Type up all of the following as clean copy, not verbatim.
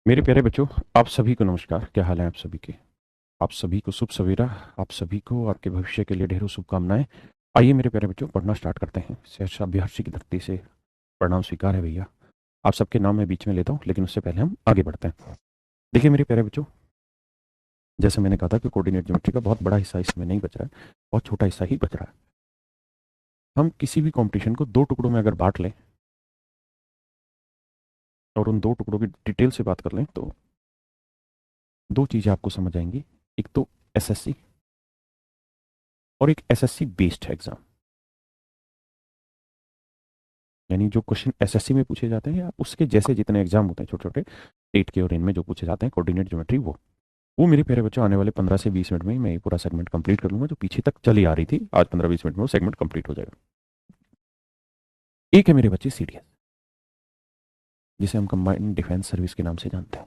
मेरे प्यारे बच्चों, आप सभी को नमस्कार। क्या हाल है आप सभी के? आप सभी को शुभ सवेरा। आप सभी को आपके भविष्य के लिए ढेरों शुभकामनाएं। आइए मेरे प्यारे बच्चों, पढ़ना स्टार्ट करते हैं। सहर्ष अभ्यर्थी की धरती से प्रणाम स्वीकार है भैया। आप सबके नाम मैं बीच में लेता हूँ, लेकिन उससे पहले हम आगे बढ़ते हैं। देखिए मेरे प्यारे बच्चों, जैसे मैंने कहा था कि कोऑर्डिनेट ज्योमेट्री का बहुत बड़ा हिस्सा इसमें नहीं बच रहा है, बहुत छोटा हिस्सा ही बच रहा है। हम किसी भी कॉम्पिटिशन को दो टुकड़ों में अगर बांट लें और उन दो टुकड़ों की डिटेल से बात कर लें तो दो चीज़ें आपको समझ आएंगी। एक तो एसएससी और एक एसएससी बेस्ड एग्जाम, यानी जो क्वेश्चन एसएससी में पूछे जाते हैं या उसके जैसे जितने एग्जाम होते हैं छोटे छोटे स्टेट के और इनमें जो पूछे जाते हैं कोऑर्डिनेट ज्योमेट्री, वो मेरे प्यारे बच्चों आने वाले 15 से 20 मिनट में ही मैं ये पूरा सेगमेंट कंप्लीट कर लूंगा। जो पीछे तक चली आ रही थी, आज 15-20 मिनट में वो सेगमेंट कंप्लीट हो जाएगा। एक है मेरे बच्चे सीडीएस, जिसे हम कंबाइंड डिफेंस सर्विस के नाम से जानते हैं।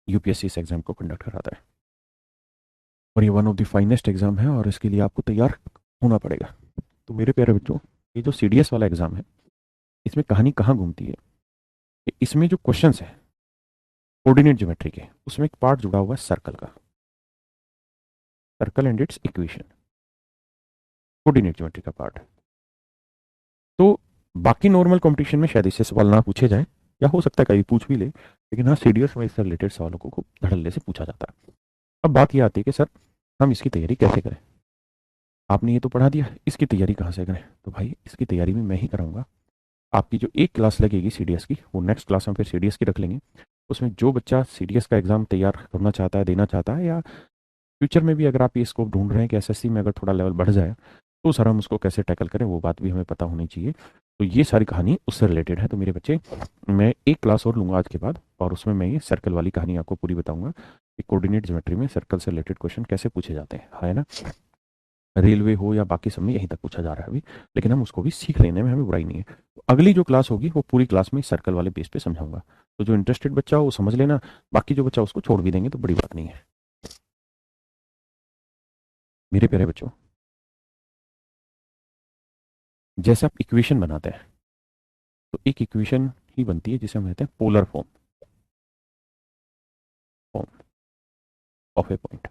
यूपीएससी इस एग्जाम को कंडक्ट कराता है और ये one of the finest exam है और इसके लिए आपको तैयार होना पड़ेगा। तो मेरे प्यारे बच्चों, ये जो सीडीएस वाला एग्जाम है, इसमें कहानी कहाँ घूमती है कि इसमें जो क्वेश्चंस है कोऑर्डिनेट ज्योमेट्री के, उसमें एक पार्ट जुड़ा हुआ है सर्कल का। Circle and it's equation coordinate geometry का पार्ट है। तो बाकी नॉर्मल कंपटीशन में शायद इससे सवाल ना पूछे जाए, या हो सकता है कभी पूछ भी ले, लेकिन हाँ सीडीएस में इससे रिलेटेड सवालों को खूब धड़ल्ले से पूछा जाता है। अब बात यह आती है कि सर, हम इसकी तैयारी कैसे करें? आपने ये तो पढ़ा दिया, इसकी तैयारी कहाँ से करें? तो भाई इसकी तैयारी में मैं ही कराऊंगा। आपकी जो एक क्लास लगेगी सीडीएस की, वो नेक्स्ट क्लास में फिर सीडीएस की रख लेंगे। उसमें जो बच्चा सीडीएस का एग्जाम तैयार करना चाहता है, देना चाहता है, या फ्यूचर में भी अगर आप ये स्कोप ढूंढ रहे हैं कि एसएससी में अगर थोड़ा लेवल बढ़ जाए तो सर हम उसको कैसे टैकल करें, वो बात भी हमें पता होनी चाहिए। तो ये सारी कहानी उससे रिलेटेड है। तो मेरे बच्चे, मैं एक क्लास और लूंगा आज के बाद, और उसमें मैं ये सर्कल वाली कहानी आपको पूरी बताऊंगा कि कोऑर्डिनेट ज्योमेट्री में सर्कल से रिलेटेड क्वेश्चन कैसे पूछे जाते हैं, है ना। रेलवे हो या बाकी सब में यहीं तक पूछा जा रहा है अभी, लेकिन हम उसको भी सीख लेने में हमें बुराई नहीं है। तो अगली जो क्लास होगी वो पूरी क्लास में सर्कल वाले बेस पे समझाऊंगा। तो जो इंटरेस्टेड बच्चा हो वो समझ लेना, बाकी जो बच्चा उसको छोड़ भी देंगे तो बड़ी बात नहीं है। मेरे प्यारे बच्चों, जैसे आप इक्वेशन बनाते हैं तो एक इक्वेशन ही बनती है जिसे हम कहते हैं polar form form of a point.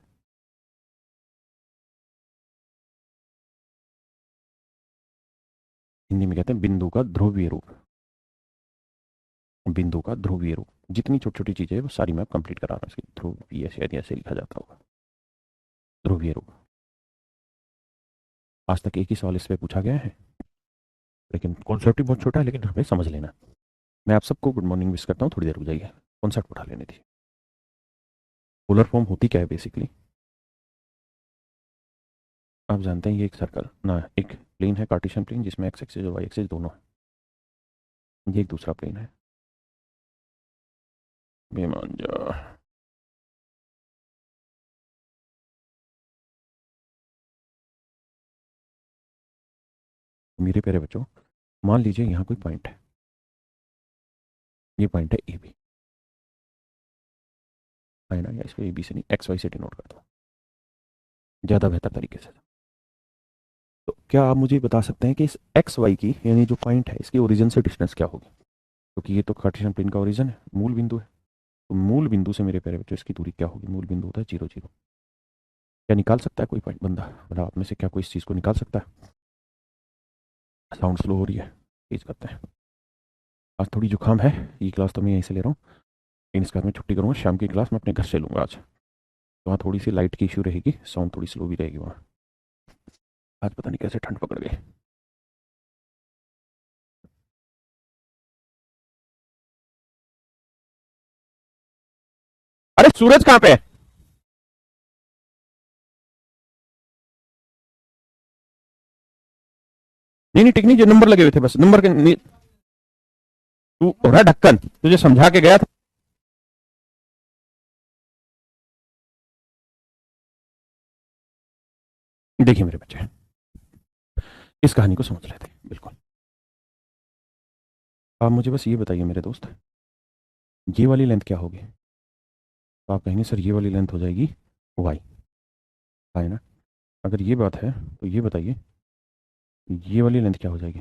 Hindi में कहते हैं बिंदु का ध्रुवीय रूप। बिंदु का ध्रुवीय रूप, जितनी छोटी छोटी चीजें हैं वो सारी मैं कंप्लीट करा रहा हूँ। इसकी ध्रुवीय शायद ऐसे लिखा जाता होगा, ध्रुवीय रूप। आज तक एक ही सवाल इस पे पूछा गया है, लेकिन कॉन्सेप्ट ही बहुत छोटा है, लेकिन हमें समझ लेना। मैं आप सबको गुड मॉर्निंग विश करता हूँ। थोड़ी देर रुक जाइए, कॉन्सेप्ट उठा लेने दीजिए। पोलर फॉर्म होती क्या है बेसिकली? आप जानते हैं ये एक सर्कल ना, एक प्लेन है कार्टेशियन प्लेन, जिसमें एक्स एक्सिस और वाई एक्सिस दोनों है। ये एक दूसरा प्लेन है, ये मान जा। मेरे प्यारे बच्चों, मान लीजिए यहाँ कोई पॉइंट है, ये पॉइंट है ए बी, है ना, या इसको ए बी से नहीं एक्स वाई से डिनोट करता हूँ ज़्यादा बेहतर तरीके से। तो क्या आप मुझे बता सकते हैं कि इस एक्स वाई की, यानी जो पॉइंट है, इसकी ओरिजिन से डिस्टेंस क्या होगी? क्योंकि ये तो कार्टेशियन प्लेन का ओरिजिन है, मूल बिंदु है। तो मूल बिंदु से मेरे प्यारे बच्चों इसकी दूरी क्या होगी? मूल बिंदु होता है 0 0। क्या निकाल सकता है कोई पॉइंट बंदा? मतलब आप में से क्या कोई इस चीज़ को निकाल सकता है? साउंड स्लो हो रही है, तेज करते हैं। आज थोड़ी जुकाम है, ये क्लास तो मैं यहीं से ले रहा हूँ, लेकिन इसके बाद मैं छुट्टी करूँगा। शाम की क्लास मैं अपने घर से लूँगा आज। तो वहाँ थोड़ी सी लाइट की इशू रहेगी, साउंड थोड़ी स्लो भी रहेगी वहाँ। आज पता नहीं कैसे ठंड पकड़ गई। अरे सूरज कहाँ पे है? नहीं नहीं, टिक नहीं, जो नंबर लगे हुए थे बस नंबर के तू हो रहा ढक्कन, तुझे समझा के गया था। देखिए मेरे बच्चे, इस कहानी को समझ लेते हैं बिल्कुल। आप मुझे बस ये बताइए मेरे दोस्त, ये वाली लेंथ क्या होगी? तो आप कहेंगे सर ये वाली लेंथ हो जाएगी वाई, है ना। अगर ये बात है तो ये बताइए ये वाली लेंथ क्या हो जाएगी?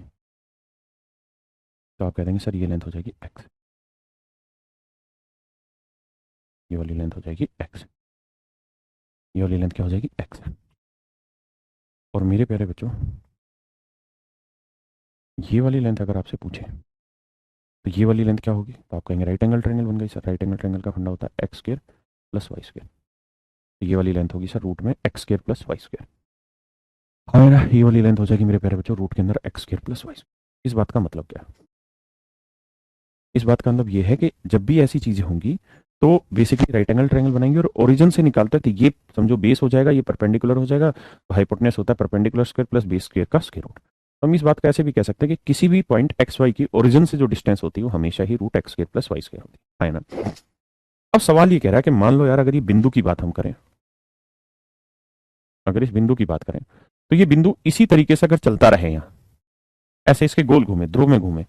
तो आप कह देंगे सर ये लेंथ हो जाएगी एक्स। ये वाली लेंथ हो जाएगी x, ये वाली लेंथ क्या हो जाएगी x। और मेरे प्यारे बच्चों ये वाली लेंथ अगर आपसे पूछे तो ये वाली लेंथ क्या होगी, तो आप कहेंगे राइट एंगल ट्रायंगल बन गई सर। राइट एंगल ट्रायंगल का फंडा होता है X square plus Y square. तो ये वाली लेंथ होगी सर रूट में X square plus Y square. हाँ ना, ये वाली लेंथ हो जाएगी मेरे प्यारे बच्चों रूट के अंदर X square plus Y square. इस बात का मतलब क्या है, इस बात का मतलब ये है कि जब भी ऐसी चीजें होंगी तो बेसिकली राइट एंगल ट्रायंगल बनाएंगे और ओरिजिन से निकालते हैं। तो ये समझो बेस हो जाएगा, ये परपेंडिकुलर हो जाएगा, तो हाइपोटेनस होता है perpendicular square plus base square का स्क्वायर रूट। तो हम इस बात का ऐसे भी कह सकते हैं कि किसी भी पॉइंट एक्स वाई की ओरिजिन से जो डिस्टेंस होती है वो हमेशा ही root X square plus Y square होती है ना। अब सवाल ये कह रहा है कि मान लो यार अगर ये बिंदु की बात हम करें, अगर इस बिंदु की बात करें तो ये बिंदु इसी तरीके से अगर चलता रहे यहाँ, ऐसे इसके गोल घूमे, ध्रुव में घूमे,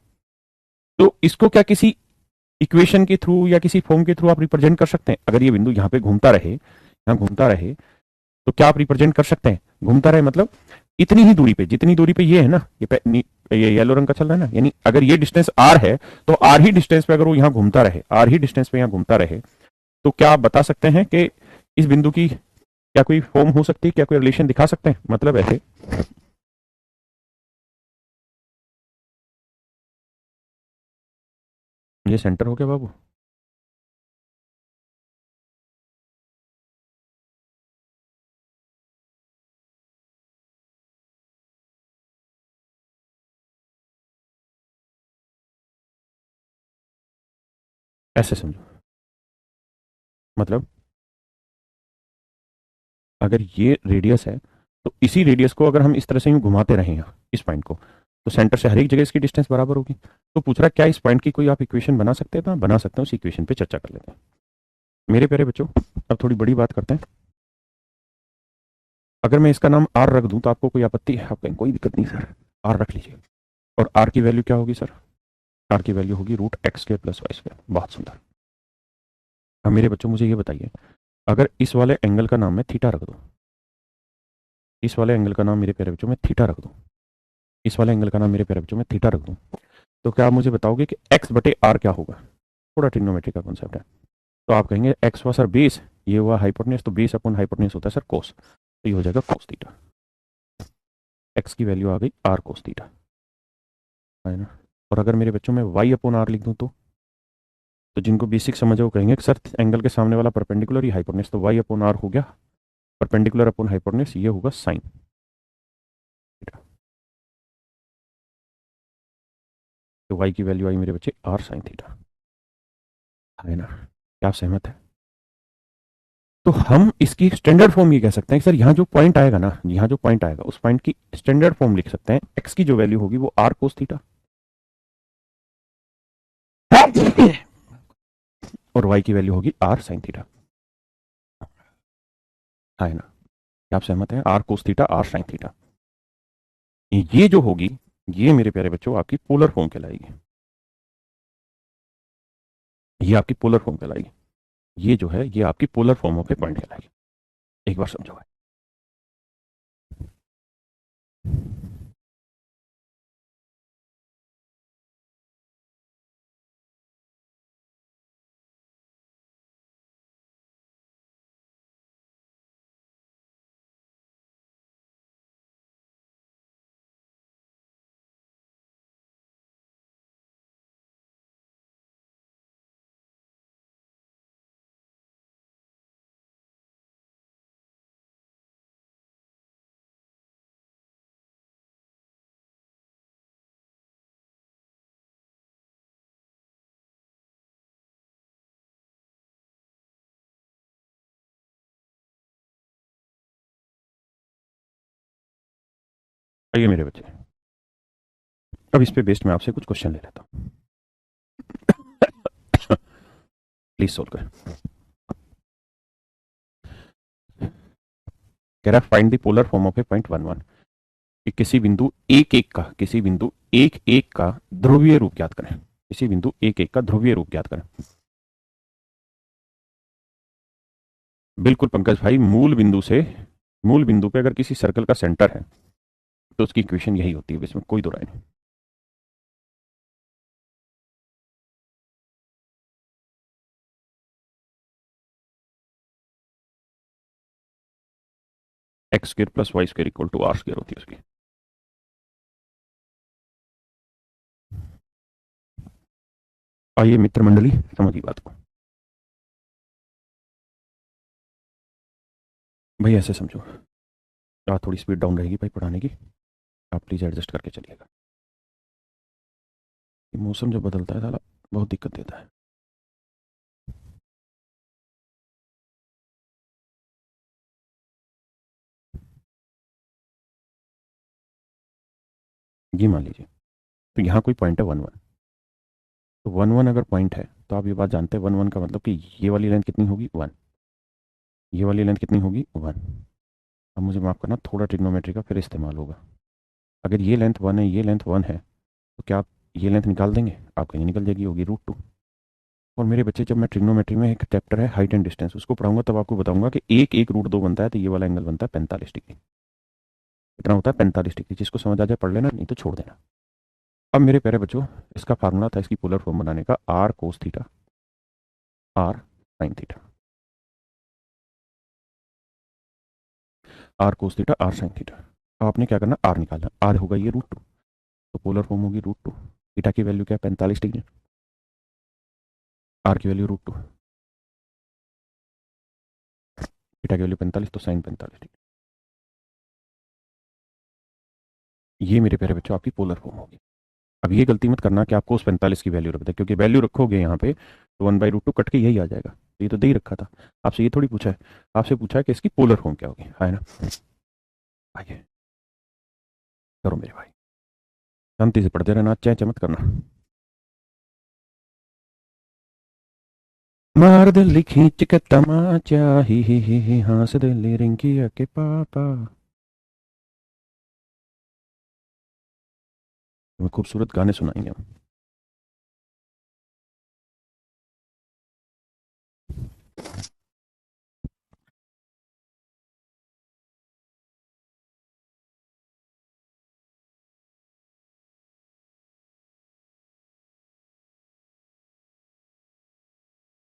तो इसको क्या किसी इक्वेशन के थ्रू या किसी फॉर्म के थ्रू आप रिप्रेजेंट कर सकते हैं? अगर ये बिंदु यहाँ पे घूमता रहे, यहाँ घूमता रहे, तो क्या आप रिप्रेजेंट कर सकते हैं? घूमता रहे मतलब इतनी ही दूरी पे, जितनी दूरी पे ये है ना, ये येलो रंग का चल रहा है ना, यानी अगर ये डिस्टेंस आर है तो आर ही डिस्टेंस पे अगर वो यहाँ घूमता रहे, आर ही डिस्टेंस पे यहाँ घूमता रहे, तो क्या आप बता सकते हैं कि इस बिंदु की क्या कोई फॉर्म हो सकती है, क्या कोई रिलेशन दिखा सकते हैं? मतलब ऐसे ये सेंटर हो गया बाबू, ऐसे समझो। मतलब अगर ये रेडियस है तो इसी रेडियस को अगर हम इस तरह से यूं घुमाते रहे हैं इस पॉइंट को, तो सेंटर से हर एक जगह इसकी डिस्टेंस बराबर होगी। तो पूछ रहा है क्या इस पॉइंट की कोई आप इक्वेशन बना सकते हैं? तो बना सकते हैं, उस इक्वेशन पे चर्चा कर लेते हैं मेरे प्यारे बच्चों। अब थोड़ी बड़ी बात करते हैं। अगर मैं इसका नाम आर रख दूं तो आपको कोई आपत्ति है? आप कहें कोई दिक्कत नहीं सर, आर रख लीजिए। और आर की वैल्यू क्या होगी सर? आर की वैल्यू होगी root X square plus Y square. बहुत सुंदर। अब मेरे बच्चों मुझे ये बताइए, अगर इस वाले एंगल का नाम मैं थीटा रख दूं, इस वाले एंगल का नाम मेरे प्यारे बच्चों मैं थीटा रख दूं, इस वाले एंगल का नाम मेरे प्यारे बच्चों मैं थीटा रख दूं, तो क्या आप मुझे बताओगे कि एक्स बटे आर क्या होगा? थोड़ा ट्रिग्नोमेट्री का कॉन्सेप्ट है। तो आप कहेंगे एक्स हुआ सर बेस, ये हुआ हाइपोटेनस, तो बेस अपॉन हाइपोटेनस होता है सर कोस, तो ये हो जाएगा कोस थीटा। एक्स की वैल्यू आ गई आर कोस थीटा, है ना। और अगर मेरे बच्चों में वाई अपॉन आर लिख दूं तो जिनको बेसिक समझ है वो कहेंगे कि सर एंगल के सामने वाला परपेंडिकुलर ही हाइपोटेनस, तो वाई अपॉन आर हो गया परपेंडिकुलर अपॉन हाइपोटेनस, ये होगा साइन थीटा। तो वाई की वैल्यू आई मेरे बच्चे आर साइन थीटा, है ना। क्या आप सहमत है? तो हम इसकी स्टैंडर्ड फॉर्म ये कह सकते हैं कि सर यहाँ जो पॉइंट आएगा ना, यहाँ जो पॉइंट आएगा उस पॉइंट की स्टैंडर्ड फॉर्म लिख सकते हैं, एक्स की जो वैल्यू होगी वो आर कोस थीटा और वाई की वैल्यू होगी आर साइन थीटा, है ना। क्या आप सहमत हैं? R cos theta R sine theta, ये जो होगी ये मेरे प्यारे बच्चों आपकी पोलर फॉर्म कहलाएगी, ये आपकी पोलर फॉर्म कहलाएगी। ये जो है ये आपकी polar form of a point कहलाएगी। एक बार समझो भाई। आइए मेरे बच्चे, अब इस पे बेस्ड मैं आपसे कुछ क्वेश्चन ले लेता हूँ, प्लीज सोल्व कर। कह रहा है find the polar form of a point one one, कि किसी बिंदु एक एक का, किसी बिंदु एक एक का ध्रुवीय रूप ज्ञात करें, किसी बिंदु एक एक का ध्रुवीय रूप ज्ञात करें। बिल्कुल पंकज भाई, मूल बिंदु से, मूल बिंदु पे अगर किसी सर्कल का सेंटर है तो उसकी इक्वेशन यही होती है, इसमें कोई दो राय नहीं। X square plus Y square equal to R square होती है उसकी। आइए मित्र मंडली समझिए बात को। भाई ऐसे समझो, आप थोड़ी स्पीड डाउन रहेगी भाई पढ़ाने की, आप प्लीज़ एडजस्ट करके चलिएगा। ये मौसम जो बदलता है साला बहुत दिक्कत देता है। ये मान लीजिए, तो यहाँ कोई पॉइंट है 1 1। तो 1 1 अगर पॉइंट है तो आप ये बात जानते हैं 1 1 का मतलब कि ये वाली लेंथ कितनी होगी 1, ये वाली लेंथ कितनी होगी 1। अब मुझे माफ़ करना, थोड़ा ट्रिग्नोमेट्री का फिर इस्तेमाल होगा। अगर ये लेंथ 1 है, ये लेंथ 1 है, तो क्या आप ये लेंथ निकाल देंगे? आप कहीं निकल जाएगी, होगी √2। और मेरे बच्चे, जब मैं ट्रिग्नोमेट्री में एक चैप्टर है हाइट एंड डिस्टेंस उसको पढ़ाऊंगा तब आपको बताऊंगा कि एक एक √2 बनता है, तो ये वाला एंगल बनता है 45 डिग्री। कितना होता है? 45 डिग्री। जिसको समझ आ जाए पढ़ लेना, नहीं तो छोड़ देना। अब मेरे प्यारे बच्चों, इसका फार्मूला था इसकी पोलर फॉर्म बनाने का, R cos theta R sine theta, R cos theta R sine theta. अब आपने क्या करना, आर निकालना। आर होगा ये √2, तो पोलर फॉर्म होगी √2। थीटा की वैल्यू क्या है? 45 डिग्री। आर की वैल्यू √2, थीटा की वैल्यू 45, तो साइन 45 डिग्री। ये मेरे प्यारे बच्चों आपकी पोलर फॉर्म होगी। अब ये गलती मत करना कि आपको उस 45 की वैल्यू रख दे, क्योंकि वैल्यू रखोगे यहाँ पे तो 1/√2 कट के यही आ जाएगा। तो ये तो दे ही रखा था। आपसे ये थोड़ी पूछा है, आपसे पूछा है कि इसकी पोलर फॉर्म क्या होगी, है ना? आइए करो मेरे भाई, शांति से पढ़ते रहना, चै चमत करना। मार दिल खींच के तमाचा, ही हंस दिल रिंकिया के पापा। तुम्हें खूबसूरत गाने सुनाएंगे हम।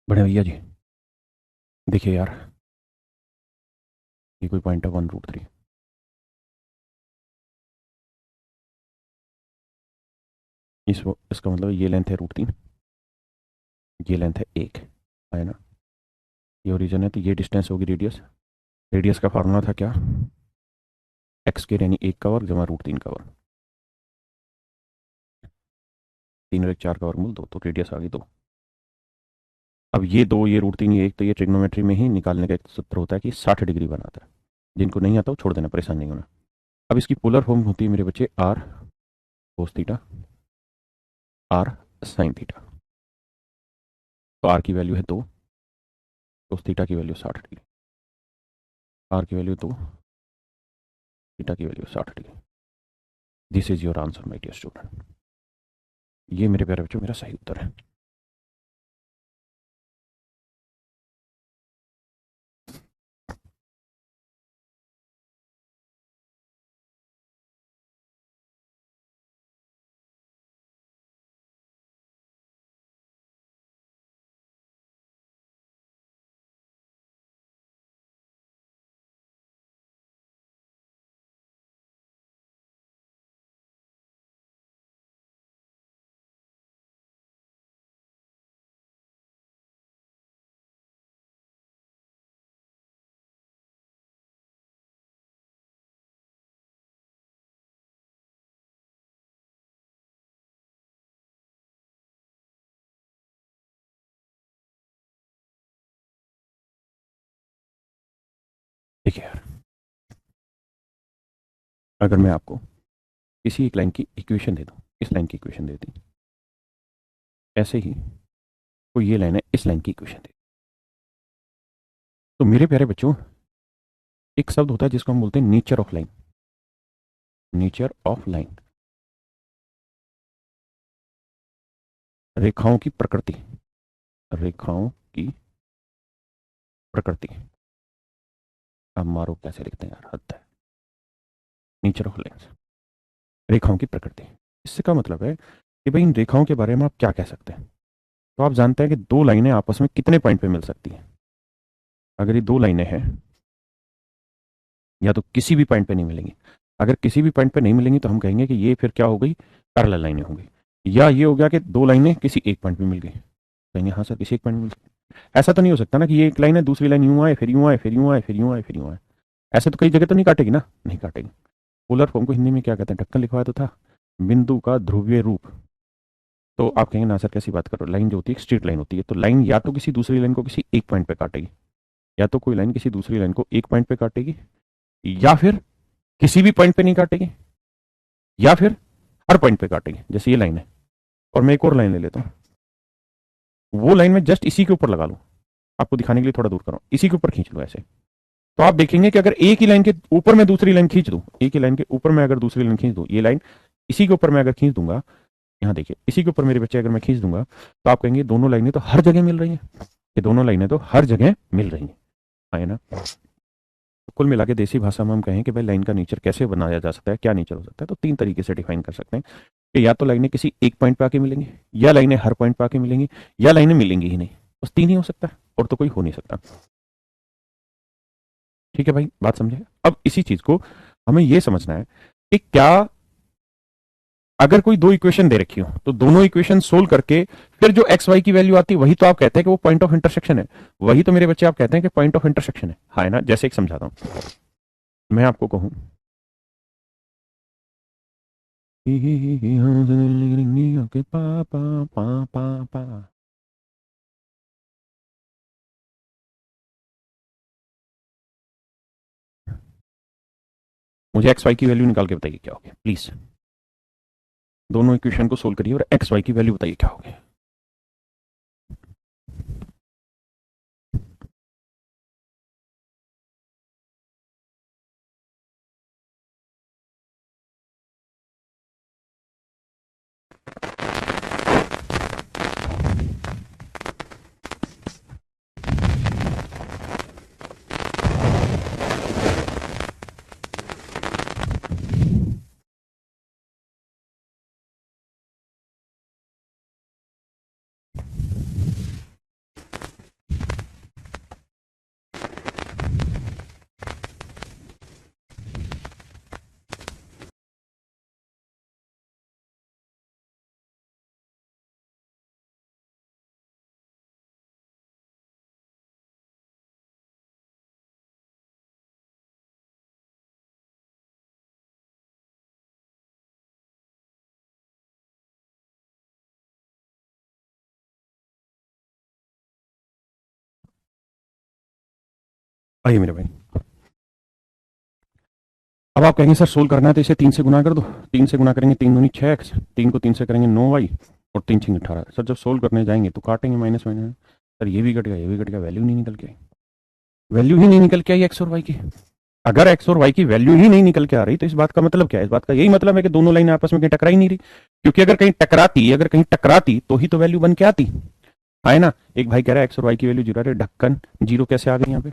बड़े भैया जी, देखिए यार, ये कोई पॉइंट है 1√3। इसका मतलब ये लेंथ है √3, ये लेंथ है 1, है ना? ये ओरिजिन है, तो ये डिस्टेंस होगी रेडियस। रेडियस का फार्मूला था क्या? एक्स के यानी 1 का वर्ग जमा √3 का वर्ग। 3 और 1 4 का वर्गमूल 2, तो रेडियस आ गई 2। अब ये 2, ये √3, ये 1, तो ये ट्रिग्नोमेट्री में ही निकालने का एक सूत्र होता है कि 60 डिग्री बनाता है। जिनको नहीं आता वो छोड़ देना, परेशान नहीं होना। अब इसकी पोलर फॉर्म होती है मेरे बच्चे R cos theta R sine theta. तो आर की वैल्यू है 2, कोस थीटा की वैल्यू 60 डिग्री। आर की वैल्यू 2, थीटा की value 60 degree. This is your answer my dear student. ये मेरे प्यारे बच्चों मेरा सही उत्तर है। देखिए यार, अगर मैं आपको किसी एक लाइन की इक्वेशन दे दूं, इस लाइन की इक्वेशन दे दी, ऐसे ही कोई ये लाइन है, इस लाइन की इक्वेशन दे, तो मेरे प्यारे बच्चों एक शब्द होता है जिसको हम बोलते हैं nature of line. Nature of line, रेखाओं की प्रकृति, रेखाओं की प्रकृति। अब मारो कैसे लिखते हैं यार, हद है। नेचर ऑफ लाइन, रेखाओं की प्रकृति। इससे का मतलब है कि भाई इन रेखाओं के बारे में आप क्या कह सकते हैं। तो आप जानते हैं कि दो लाइनें आपस में कितने पॉइंट पे मिल सकती हैं। अगर ये दो लाइनें हैं या तो किसी भी पॉइंट पे नहीं मिलेंगी। अगर किसी भी पॉइंट पे नहीं मिलेंगी तो हम कहेंगे कि ये फिर क्या हो गई, पैरेलल लाइनें होंगी। या ये हो गया कि दो लाइनें किसी एक पॉइंट पे मिल गई, कहेंगे हाँ सर किसी एक पॉइंट पे मिल गई। ऐसा तो नहीं हो सकता ना कि ये एक लाइन है, दूसरी लाइन यूं आए फिर यूं आए फिर यूं आए फिर यूं आए फिर यूं आए। ऐसे तो कई जगह तो नहीं काटेगी ना, नहीं काटेगी। पोलर फॉर्म को हिंदी में क्या कहते हैं, ढक्कन लिखवाया तो था, बिंदु का ध्रुवीय रूप। तो आप कहेंगे ना सर कैसी बात करो, लाइन जो होती है स्ट्रेट लाइन होती है, तो लाइन या तो किसी दूसरी लाइन को किसी एक पॉइंट पे काटेगी, या तो कोई लाइन किसी दूसरी लाइन को एक पॉइंट पे काटेगी, या फिर किसी भी पॉइंट पे नहीं काटेगी, या फिर हर पॉइंट पे काटेगी। जैसे ये लाइन है और मैं एक और लाइन ले लेता हूँ, वो लाइन में जस्ट इसी के ऊपर लगा लूँ, आपको दिखाने के लिए थोड़ा दूर करो, इसी के ऊपर खींच लो ऐसे, तो आप देखेंगे कि अगर एक ही लाइन के ऊपर मैं दूसरी लाइन खींच दूं, एक ही लाइन के ऊपर मैं अगर दूसरी लाइन खींच दूं, ये लाइन इसी के ऊपर मैं अगर खींच दूंगा, यहाँ देखिए इसी के ऊपर मेरे बच्चे अगर मैं खींच दूंगा, तो आप कहेंगे दोनों लाइनें तो हर जगह मिल रही हैं, ये दोनों लाइनें तो हर जगह मिल रही हैं, है ना। तो कुल मिला के देसी भाषा में हम कहें कि भाई लाइन का नेचर कैसे बनाया जा सकता है, क्या नेचर हो सकता है, तो तीन तरीके से डिफाइन कर सकते हैं कि या तो लाइनें किसी एक पॉइंट पे आके मिलेंगी, या लाइनें हर पॉइंट पे आके मिलेंगी, या लाइनें मिलेंगी ही नहीं, बस तीन ही हो सकता है और तो कोई हो नहीं सकता। ठीक है भाई, बात समझे। अब इसी चीज को हमें यह समझना है कि क्या अगर कोई दो इक्वेशन दे रखी हो तो दोनों इक्वेशन सोल्व करके फिर जो एक्स वाई की वैल्यू आती है वही तो आप कहते हैं कि वो पॉइंट ऑफ इंटरसेक्शन है, वही तो मेरे बच्चे आप कहते हैं कि पॉइंट ऑफ इंटरसेक्शन है, हाँ है ना। जैसे एक समझाता हूं, मैं आपको कहूं पापा पापा पा, मुझे एक्स वाई की वैल्यू निकाल के बताइए क्या हो गया प्लीज, दोनों इक्वेशन को सोल्व करिए और एक्स वाई की वैल्यू बताइए क्या हो गया। आइए मेरे भाई, अब आप कहेंगे सर सोल्व करना है तो इसे तीन से गुना कर दो, तीन से गुना करेंगे तीन दूनी छः एक्स, तीन को तीन से करेंगे 9 वाई, और तीन छिंग 18। सर जब सोल्व करने जाएंगे तो काटेंगे माइनस माइनस, सर ये भी कट गया ये भी कट गया, वैल्यू नहीं निकल के आई, वैल्यू ही नहीं निकल के आई एक्स और वाई की। अगर एक्स और वाई की वैल्यू ही नहीं निकल के आ रही तो इस बात का मतलब क्या है, इस बात का यही मतलब है कि दोनों लाइनें आपस में कहीं टकरा ही नहीं रही, क्योंकि अगर कहीं टकराती तो ही तो वैल्यू बन के आती, है ना। एक भाई कह रहा है एक्स और वाई की वैल्यू जीरो, अरे ढक्कन जीरो कैसे आ गई यहाँ पे।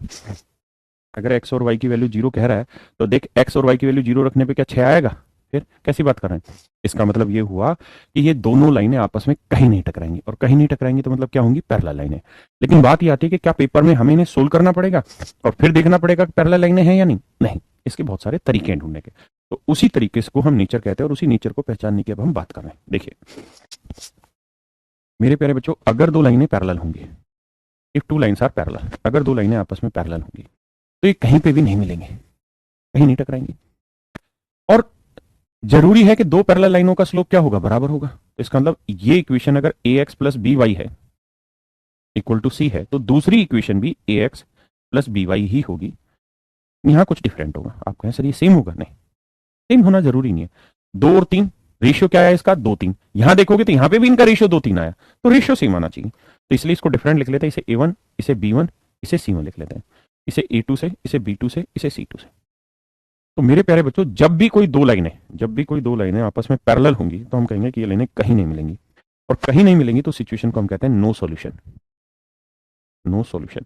अगर एक्स और वाई की वैल्यू जीरो कह रहा है तो देख एक्स और वाई की वैल्यू जीरो रखने पे क्या 6 आएगा, फिर कैसी बात कर रहे हैं। इसका मतलब ये हुआ कि ये दोनों लाइनें आपस में कहीं नहीं टकराएंगी, और कहीं नहीं टकराएंगी तो मतलब क्या होंगी, पैरेलल लाइनें। लेकिन बात ये आती है कि क्या पेपर में हमें इन्हें सोल्व करना पड़ेगा और फिर देखना पड़ेगा कि पैरेलल लाइनें हैं या नहीं, नहीं, इसके बहुत सारे तरीके हैं ढूंढने के। तो उसी तरीके को हम नेचर कहते हैं और उसी नेचर को पहचानने की अब हम बात कर रहे हैं। देखिए मेरे प्यारे बच्चों, अगर दो लाइनें पैरेलल होंगी, if two lines are parallel, अगर दो लाइनें आपस में पैरेलल होंगी तो ये कहीं पे भी नहीं मिलेंगे, कहीं नहीं टकराएंगे। और जरूरी है कि दो पैरेलल लाइनों का स्लोप क्या होगा, बराबर होगा। तो इसका मतलब ये इक्वेशन अगर A X plus B Y है इक्वल टू सी है, तो दूसरी इक्वेशन भी A X plus B Y ही होगी। यहां कुछ डिफरेंट होगा, आप कहें सर ये सेम होगा, नहीं, सेम होना जरूरी नहीं है। दो और तीन, रेशियो क्या है इसका, दो तीन, यहां देखोगे तो यहां पे भी इनका रेशियो दो तीन आया, तो रेशियो सेम आना चाहिए। तो इसलिए इसको डिफरेंट लिख लेते हैं, इसे ए1, इसे बी1, इसे सी1 लिख लेते हैं, इसे ए2 से, इसे बी2 से, इसे सी2 से। तो मेरे प्यारे बच्चों, जब भी कोई दो लाइनें आपस में पैरेलल होंगी तो हम कहेंगे कि ये लाइनें कहीं नहीं मिलेंगी, और कहीं नहीं मिलेंगी तो सिचुएशन को हम कहते हैं no solution. No solution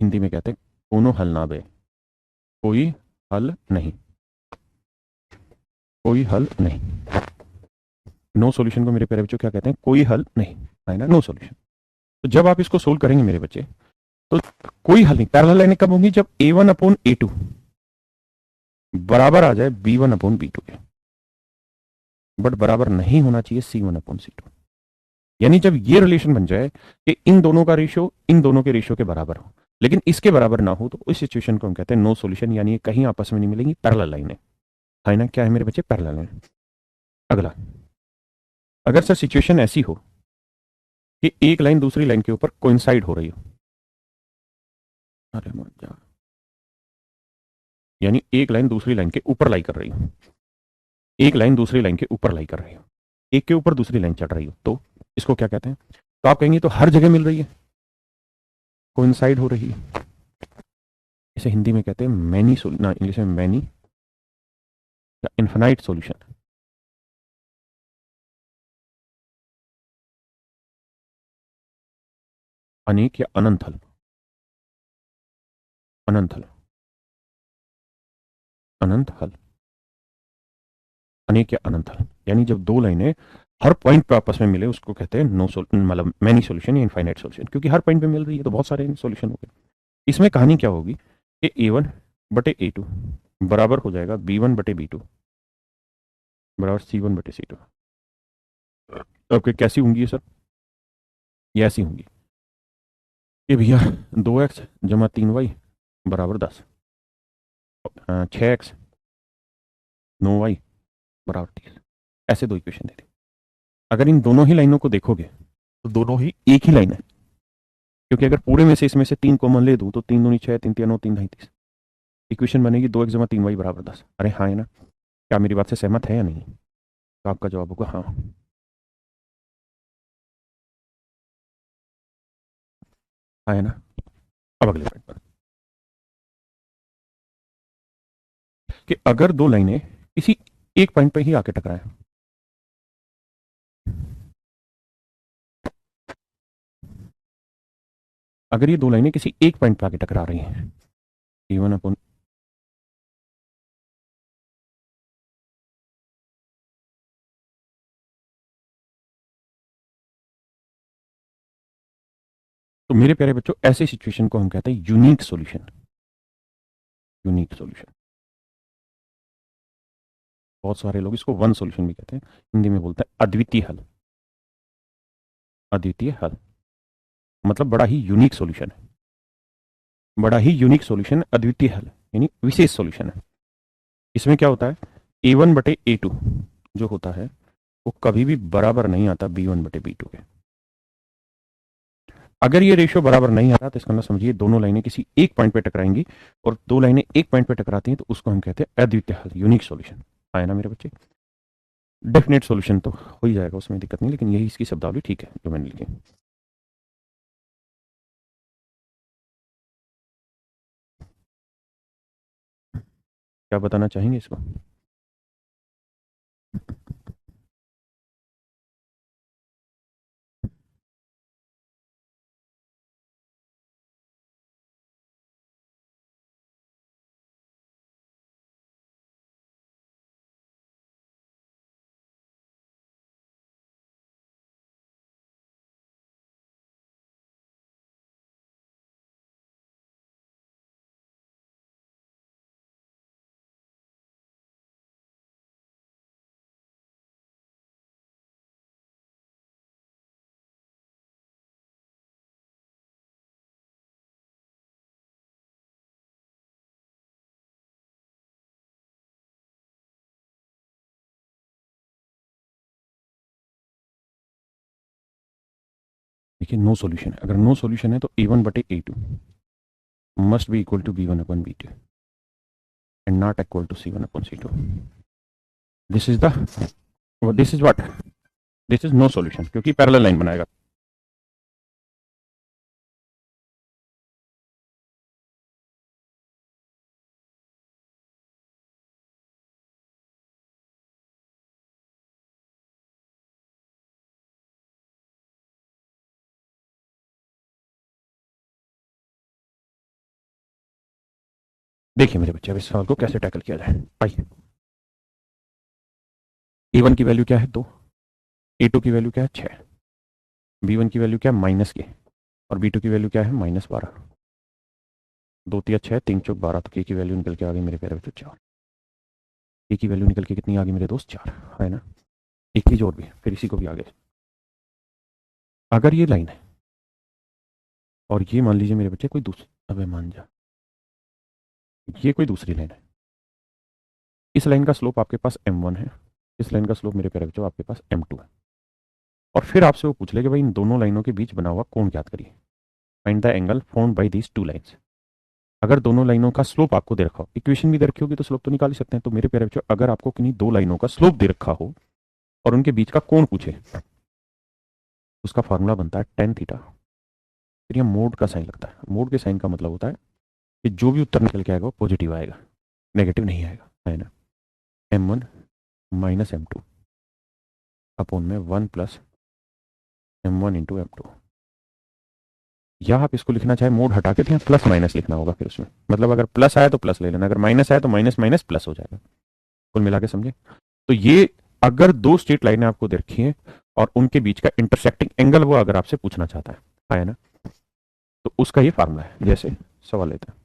Hindi में कहते हैं कोनो हल ना बे, कोई हल नहीं, कोई हल नहीं। नो सॉल्यूशन को मेरे प्यारे बच्चों क्या कहते हैं, कोई हल नहीं, है ना, नो सॉल्यूशन। तो जब आप इसको सोल्व करेंगे मेरे बच्चे, तो कोई हल नहीं, पैरेलल लाइनें कब होंगी, जब A1 अपॉन A2 बराबर आ जाए B1 अपॉन B2 के, बट बराबर नहीं होना चाहिए C1 अपॉन C2। यानी जब ये रिलेशन बन जाए कि इन दोनों का रेशियो इन दोनों के रेशियो के बराबर हो, लेकिन इसके बराबर ना हो, तो उस सिचुएशन को हम कहते हैं नो सॉल्यूशन, यानी ये कहीं आपस में नहीं मिलेंगी, पैरेलल लाइनें है ना। क्या है मेरे बच्चे, पैरेलल लाइन। अगला, अगर सर सिचुएशन ऐसी हो कि एक लाइन दूसरी लाइन के ऊपर कोइंसाइड हो रही हो, अरे मजा, यानी एक लाइन दूसरी लाइन के ऊपर लाई कर रही हो, एक लाइन दूसरी लाइन के ऊपर लाई कर रही हो, एक के ऊपर दूसरी लाइन चढ़ रही हो, तो इसको क्या कहते हैं। तो आप कहेंगे तो हर जगह मिल रही है, कोइंसाइड हो रही है, इसे हिंदी में कहते हैं मैनी ना इंग्लिश में मैनी या इन्फिनाइट सॉल्यूशन। अनेक या अनंत हल, अनंत हल, अनंत हल, अनेक या अनंत हल, यानी जब दो लाइनें हर पॉइंट पे आपस में मिले उसको कहते हैं नो मतलब मैनी सॉल्यूशन या इनफाइनाइट सॉल्यूशन, क्योंकि हर पॉइंट पे मिल रही है तो बहुत सारे सॉल्यूशन हो गए। इसमें कहानी क्या होगी कि A1 बटे A2 बराबर हो जाएगा B1 बटे B2 बराबर C1 बटे C2। ओके, कैसी होंगी ये सर, ये ऐसी होंगी कि भैया 2x जमा 3y बराबर 10, 6x 9y बराबर 30, ऐसे दो इक्वेशन दे दी। अगर इन दोनों ही लाइनों को देखोगे तो दोनों ही एक ही लाइन है, क्योंकि अगर पूरे में से इसमें से 3 कॉमन ले दूं तो 3 दूनी 6, 3 3 9, 3 ढाई 30, इक्वेशन बनेगी 2x जमा 3y बराबर 10। अरे हाँ है ना, क्या मेरी बात से सहमत है या नहीं, तो आपका जवाब होगा हाँ, हाँ है ना। अब अगले पॉइंट पर, कि अगर दो लाइनें किसी एक पॉइंट पर ही आके टकराएं, अगर ये दो लाइनें किसी एक पॉइंट पर आके टकरा रही हैं, E1 अपॉन, तो मेरे प्यारे बच्चों ऐसे सिचुएशन को हम कहते हैं यूनिक सॉल्यूशन, यूनिक सॉल्यूशन। बहुत सारे लोग इसको वन सॉल्यूशन भी कहते हैं, हिंदी में बोलते हैं अद्वितीय हल, अद्वितीय हल मतलब बड़ा ही यूनिक सॉल्यूशन है, बड़ा ही यूनिक सॉल्यूशन, अद्वितीय हल यानी विशेष सॉल्यूशन है। इसमें क्या होता है, A1 बटे A2 जो होता है वो कभी भी बराबर नहीं आता B1 बटे B2 के। अगर ये रेशियो बराबर नहीं आता तो इसका मतलब समझिए दोनों लाइनें किसी एक पॉइंट पे टकराएंगी, और दो लाइनें एक पॉइंट पे टकराती हैं तो उसको हम कहते हैं अद्वितीय हल, यूनिक सॉल्यूशन। आए ना मेरे बच्चे, डेफिनेट सॉल्यूशन तो हो ही जाएगा, उसमें दिक्कत नहीं, लेकिन यही इसकी शब्दावली ठीक है जो मैंने लिखी। क्या बताना चाहेंगे इसको, देखिए नो सॉल्यूशन है, अगर नो सॉल्यूशन है तो A1 बटे A2 must be equal to B1 upon B2 and not equal to C1 upon C2। This is the, this is what, this is no solution, क्योंकि पैरेलल लाइन बनाएगा। देखिए मेरे बच्चे अब इस सवाल को कैसे टैकल किया जाए, आइए। A1 की वैल्यू क्या है 2, A2 की वैल्यू क्या है 6, B1 की वैल्यू क्या है -के, और B2 की वैल्यू क्या है -12। दो तिया 6, 3 चौक 12, तो के की वैल्यू निकल के आ गई मेरे प्यारे बच्चों 4। के की वैल्यू निकल के कितनी आ गई मेरे दोस्त? 4, है ना। एक चीज और भी, फिर इसी को भी आगे, अगर ये लाइन है और ये मान लीजिए मेरे बच्चे कोई दूसरी, अबे मान जा, ये कोई दूसरी लाइन है, इस लाइन का स्लोप आपके पास m1 है, इस लाइन का स्लोप मेरे प्यारे बच्चों आपके पास m2 है, और फिर आपसे वो पूछ ले कि भाई इन दोनों लाइनों के बीच बना हुआ कोण ज्ञात करिए, find the angle formed by these two lines. अगर दोनों लाइनों का स्लोप आपको दे रखा हो, इक्वेशन भी दे रखी होगी तो स्लोप तो निकाल ही सकते हैं। तो मेरे प्यारे बच्चों अगर आपको किन्हीं दो लाइनों का स्लोप दे रखा हो और उनके बीच का कोण पूछे, उसका फॉर्मूला बनता है टेन थीटा, फिर यहाँ मोड का साइन लगता है। मोड के साइन का मतलब होता है कि जो भी उत्तर निकल के आएगा वो पॉजिटिव आएगा, नेगेटिव नहीं आएगा, है ना। m1 माइनस m2 अपॉन में 1 प्लस m1 इंटू m2, या आप इसको लिखना चाहे मोड हटा के तो यहाँ प्लस माइनस लिखना होगा फिर उसमें, मतलब अगर प्लस आया तो प्लस ले लेना, अगर माइनस आया तो माइनस माइनस प्लस हो जाएगा। कुल मिला के समझे। तो ये अगर दो स्ट्रेट लाइनें आपको दे रखी हैं और उनके बीच का इंटरसेक्टिंग एंगल वो अगर आपसे पूछना चाहता है ना, तो उसका ये फार्मूला है। जैसे सवाल लेते हैं,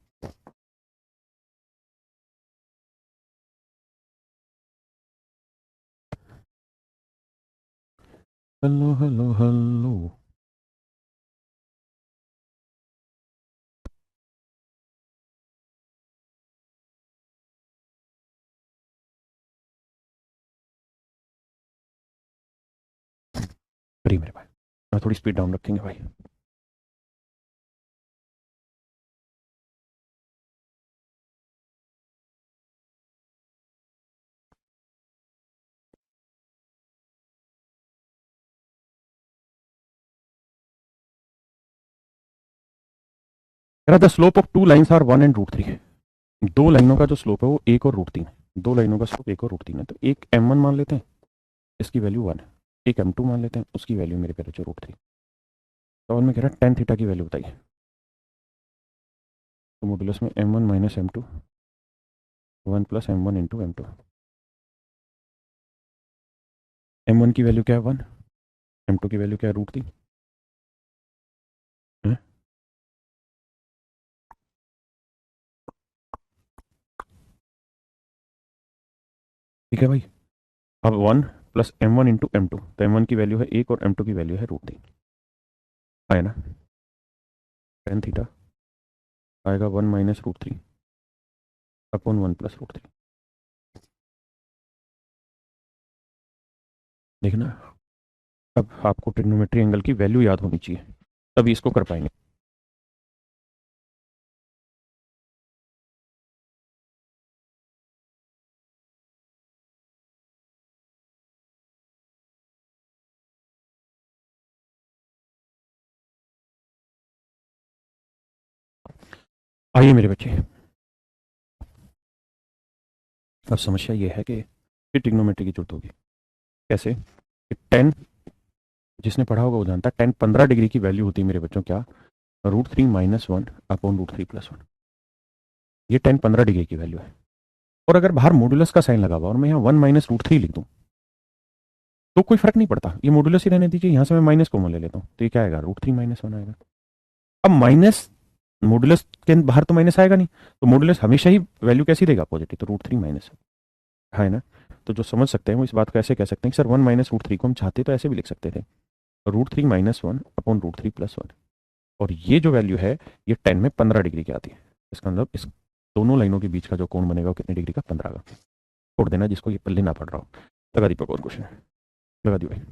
हेलो हेलो हेलो, करिए मेरे भाई, थोड़ी स्पीड डाउन रखेंगे भाई। The slope of two lines are 1 and √3। दो लाइनों का जो स्लोप है वो 1 और √3 है। दो लाइनों का स्लोप 1 और √3 है, तो एक m1 मान लेते हैं, इसकी वैल्यू 1 है। एक m2 मान लेते हैं, उसकी वैल्यू मेरे प्यारे बच्चों √3। सवाल में कह रहा है टेन थीटा की वैल्यू बताइए। तो मॉडुलस में m1 minus m2 1 plus m1 into m2। m1 की वैल्यू क्या है? 1। m2 की वैल्यू क्या है? √3। ठीक है भाई। अब 1 प्लस m1 इंटू m2, तो m1 की वैल्यू है 1 और m2 की वैल्यू है √3, है ना। टेन थीटा आएगा 1 माइनस √3 अपॉन 1 प्लस √3। देखना, अब आपको ट्रिग्नोमेट्री एंगल की वैल्यू याद होनी चाहिए, तभी इसको कर पाएंगे। आइए मेरे बच्चे, अब समस्या ये है कि फिर ट्रिग्नोमेट्री की जरूरत होगी। कैसे? टेन, जिसने पढ़ा होगा वो जानता है, टेन 15 डिग्री की वैल्यू होती है मेरे बच्चों क्या? √3 माइनस 1 अपॉन √3 प्लस 1। ये टेन 15 डिग्री की वैल्यू है। और अगर बाहर मॉडुलस का साइन लगा हुआ और मैं यहाँ 1 माइनस √3 लिख दूँ तो कोई फर्क नहीं पड़ता, ये मॉडुलस ही रहने दीजिए। यहाँ से मैं माइनस कॉमन ले लेता हूँ, तो ये क्या आएगा? √3 माइनस 1 आएगा। अब माइनस, मॉडुलस के बाहर तो माइनस आएगा नहीं, तो मॉडुलस हमेशा ही वैल्यू कैसी देगा? पॉजिटिव, तो √3 माइनस, है ना। तो जो समझ सकते हैं वो इस बात को ऐसे कह सकते हैं कि सर 1 माइनस √3 को हम चाहते तो ऐसे भी लिख सकते थे, √3 माइनस 1 अपॉन √3 प्लस 1। और ये जो वैल्यू है ये 10 में 15 डिग्री की आती है। इसका मतलब इस दोनों लाइनों के बीच का जो कोण बनेगा वो कितने डिग्री का? 15 का। छोड़ देना जिसको ये पल्ले ना पड़ रहा हो। लगा दीपक और क्वेश्चन, लगा दी भाई।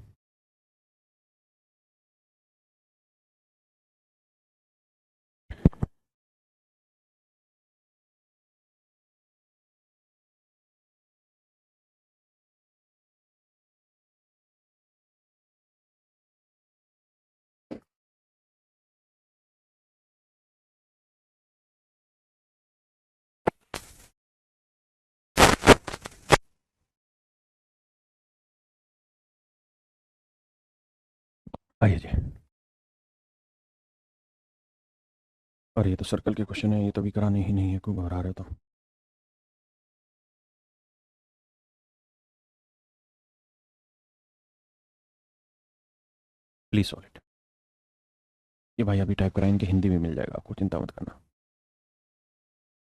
आइए जी। और ये तो सर्कल के क्वेश्चन है, ये तो भी कराने ही नहीं है, क्यों घबरा रहे हो? तो प्लीज सॉल्व इट। ये भाई अभी टाइप कराएंगे, हिंदी में मिल जाएगा आपको, चिंता मत करना।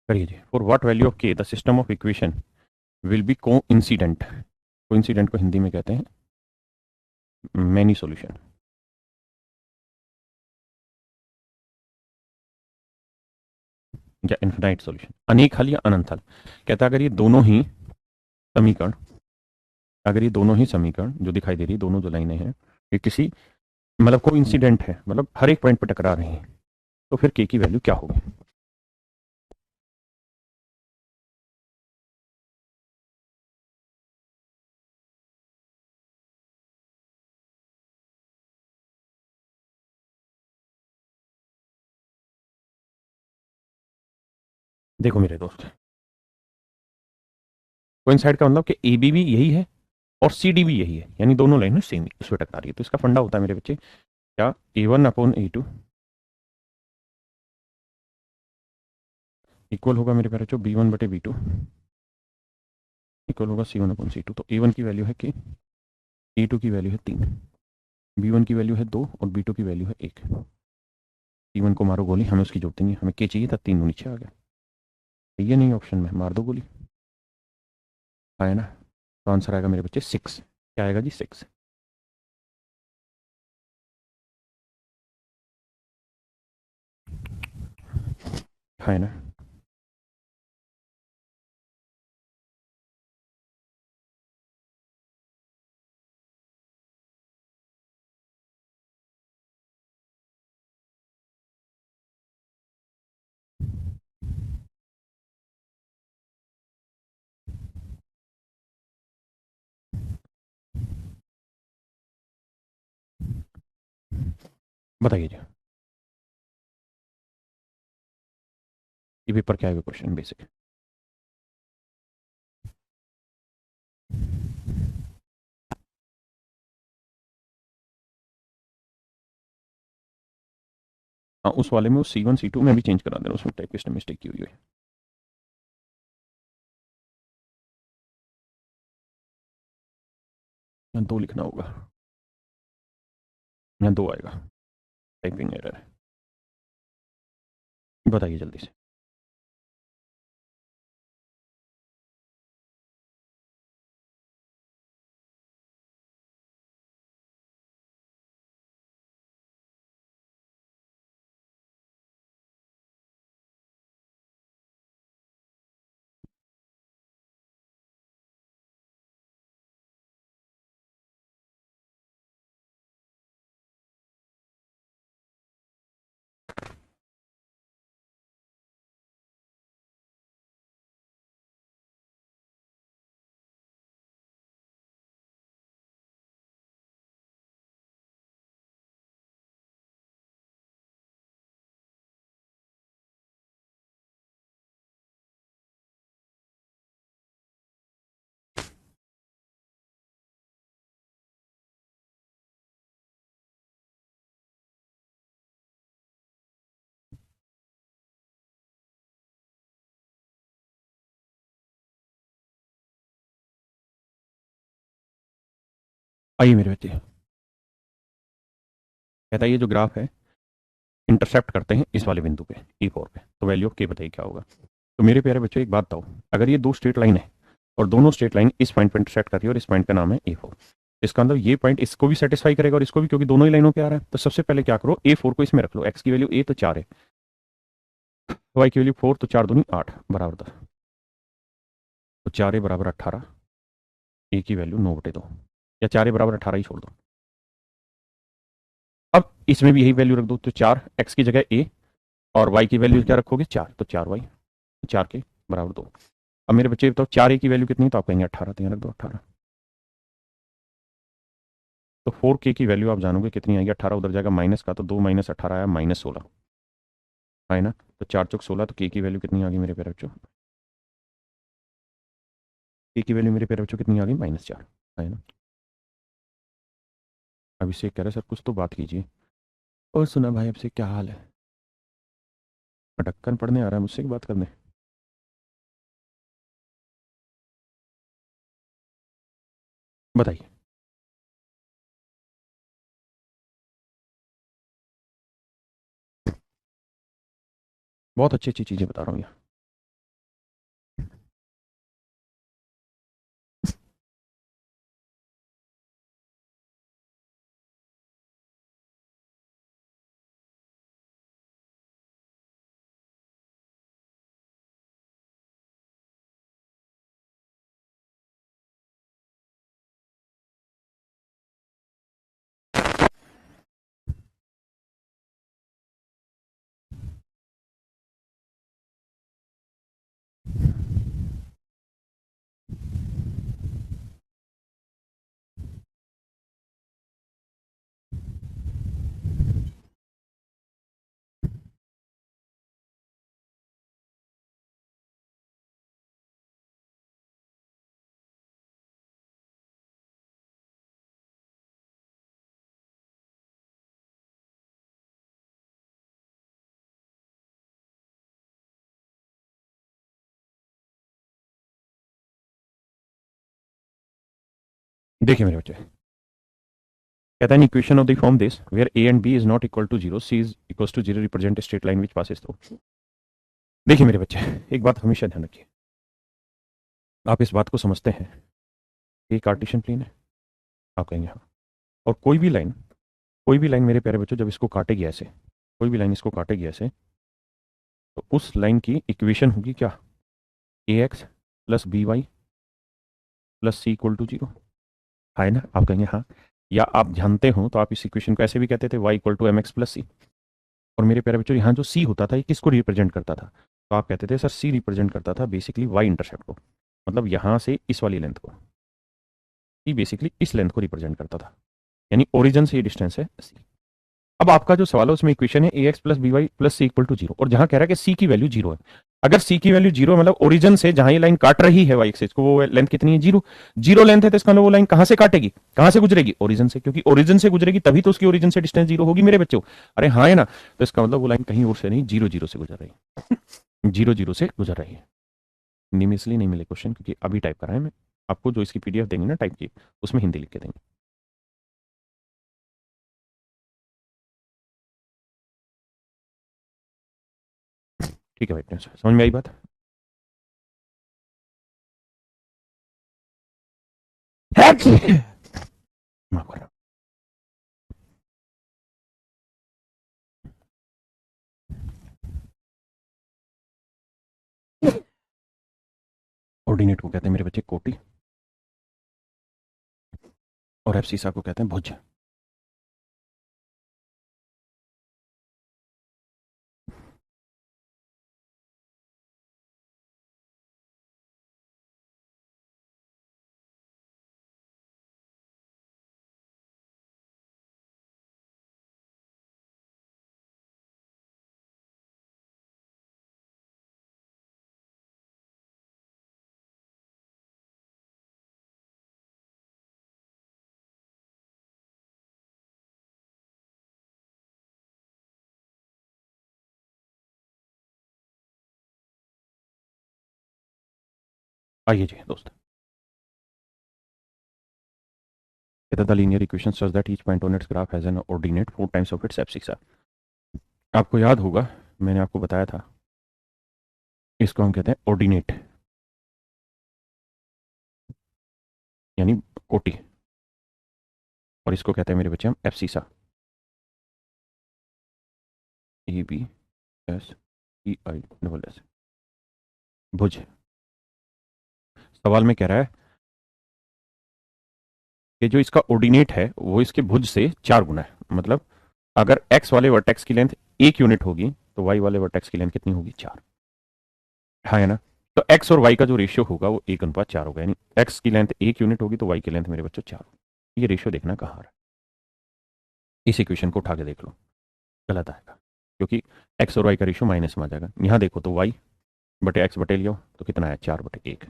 करिए जी। फॉर व्हाट वैल्यू ऑफ के the system of equation will be को इंसिडेंट। को इंसिडेंट को हिंदी में कहते हैं मैनी सॉल्यूशन या इन्फिनाइट सॉल्यूशन, अनेक हल या अनंत हल। कहता है समीकरण अगर ये दोनों ही समीकरण जो दिखाई दे रही है, दोनों जो लाइनें हैं, ये किसी मतलब को इंसिडेंट है, मतलब हर एक पॉइंट पर टकरा रही हैं, तो फिर के की वैल्यू क्या होगी। देखो मेरे दोस्त, कोइंसाइड का मतलब कि ए बी भी यही है और सी डी भी यही है, यानी दोनों लाइनें सेम उस पर टकरा रही है। तो इसका फंडा होता है मेरे बच्चे क्या, A1/A2 इक्वल होगा मेरे प्यारे बच्चों B1/B2 इक्वल होगा C1/C2। तो A1 की वैल्यू है कि A2 की वैल्यू है 3, B1 की वैल्यू है 2 और B2 की वैल्यू है 1। C1 को मारो गोली, हमें उसकी जरूरत नहीं है, हमें के चाहिए था, 3 नीचे आ गया। ये नहीं ऑप्शन में, मार दो गोली, आया ना। तो आंसर आएगा मेरे बच्चे 6। क्या आएगा जी, 6। है ना। बताइए जी, ये पेपर क्या है, क्वेश्चन बेसिक। हाँ, उस वाले में वो C1 C2 में भी चेंज करा देना, उसमें टाइप की मिस्टेक की हुई है। यहाँ 2 लिखना होगा, यहाँ 2 आएगा, टाइपिंग एरर है। बताइए जल्दी से। आइए मेरे बच्चे, कहता है ये जो ग्राफ है इंटरसेप्ट करते हैं इस वाले बिंदु पे E4 पे, तो वैल्यू ऑफ के बताइए क्या होगा। तो मेरे प्यारे बच्चों एक बात बताओ, अगर ये 2 स्ट्रेट लाइन है और दोनों स्ट्रेट लाइन इस पॉइंट पर इंटरसेक्ट कर रही है और इस पॉइंट का नाम है A4, इसका मतलब ये पॉइंट इसको भी सेटिस्फाई करेगा और इसको भी, क्योंकि दोनों ही लाइनों पे आ रहा है। तो सबसे पहले क्या करो, A4 को इसमें रख लो, x की वैल्यू A तो 4 है, y की वैल्यू 4, तो 4 दूनी 8 बराबर 10, तो 4 बराबर 18, ए की वैल्यू 9/2, या 4 बराबर 18 ही छोड़ दो। अब इसमें भी यही वैल्यू रख दो, तो 4 x की जगह a, और y की वैल्यू क्या रखोगे 4, तो 4y, 4 के बराबर 2। अब मेरे बच्चे बताओ 4a की वैल्यू कितनी है, तो आप कहेंगे 18, तो यहाँ रख दो 18। तो 4k की वैल्यू आप जानोगे कितनी आएगी, 18 उधर जाएगा माइनस का, तो 2 - 18 आया -16, है ना। तो 4 चौक 16, तो k की वैल्यू कितनी आ गई मेरे प्यारे बच्चों, k की वैल्यू मेरे प्यारे बच्चों कितनी आ गई, -4, है ना। अब इससे कह रहे सर कुछ तो बात कीजिए। और सुना भाई, आपसे क्या हाल है, ढक्कन पढ़ने आ रहा है मुझसे की बात करने। बताइए। बहुत अच्छी अच्छी चीज़ें बता रहा हूँ यार। देखिए मेरे बच्चे, कहता है equation of the form this where A and B is not equal to zero, C is equal to zero represent straight line which passes through. देखिए मेरे बच्चे, एक बात हमेशा ध्यान रखिए, आप इस बात को समझते हैं, ये कार्टेशियन प्लेन है, आप कहेंगे हाँ, और कोई भी लाइन मेरे प्यारे बच्चों जब इसको काटेगी ऐसे, कोई भी लाइन इसको काटेगी ऐसे, तो उस लाइन की इक्वेशन होगी क्या, A X plus B Y plus C equal to zero, है ना, आप कहेंगे हाँ। या आप जानते हो तो आप इस इक्वेशन को ऐसे भी कहते थे, Y equal to M X plus C. और मेरे प्यारे बच्चों, यहाँ जो सी होता था ये किसको रिप्रेजेंट करता था, तो आप कहते थे सर सी रिप्रेजेंट करता था बेसिकली वाई इंटरसेप्ट को, मतलब यहाँ से इस वाली लेंथ को, सी बेसिकली इस लेंथ को रिप्रेजेंट करता था, यानी ओरिजिन से ये डिस्टेंस है सी। अब आपका जो सवाल है उसमें इक्वेशन है A X plus B Y plus C equal to zero, और जहां कह रहा है कि सी की वैल्यू जीरो है। अगर सी की वैल्यू जीरो मतलब ओरिजिन से जहां ये लाइन काट रही है वाई एक्सिस को, वो लेंथ कितनी है, जीरो। जीरो लेंथ है तो इसका मतलब वो लाइन कहां से काटेगी, कहां से गुजरेगी, ओरिजिन से, क्योंकि ओरिजिन से गुजरेगी तभी तो उसकी ओरिजिन से डिस्टेंस जीरो होगी मेरे बच्चों। अरे हाँ है ना, तो इसका मतलब वो लाइन कहीं और से नहीं, जीरो जीरो से गुजर रही है, जीरो जीरो से गुजर रही है। निम इसलिए नहीं मिले क्वेश्चन क्योंकि अभी टाइप करा है मैं, आपको जो इसकी पीडीएफ देंगे ना टाइप की, उसमें हिंदी लिख के देंगे। ठीक है भाई, समझ में आई बात। माफ करना। ऑर्डिनेट को कहते हैं मेरे बच्चे कोटि, और एफसीसा को कहते हैं भुज। आइए जी दोस्त, कहता था linear equation such that each point on it's graph has an ordinate four times of its abscissa. आपको याद होगा मैंने आपको बताया था, इसको हम कहते हैं ऑर्डिनेट, यानी कोटि, और इसको कहते हैं मेरे बच्चे हम abscissa, A B S E I double S, भुज। सवाल में कह रहा है कि जो इसका ऑर्डिनेट है वो इसके भुज से चार गुना है, मतलब अगर एक्स वाले वर्टेक्स की लेंथ एक यूनिट होगी तो वाई वाले वर्टेक्स की लेंथ कितनी होगी, चार, हाँ है ना। तो एक्स और वाई का जो रेशियो होगा वो एक अनुपात चार होगा, यानी एक्स की लेंथ एक यूनिट होगी तो वाई की लेंथ मेरे बच्चों चार होगी। ये रेशियो देखना कहाँ आ रहा है, इस इक्वेशन को उठा के देख लो, गलत आएगा, क्योंकि एक्स और वाई का रेशियो माइनस में आ जाएगा। यहाँ देखो तो वाई बटे एक्स बटे लियो तो कितना है, चार बटे एक।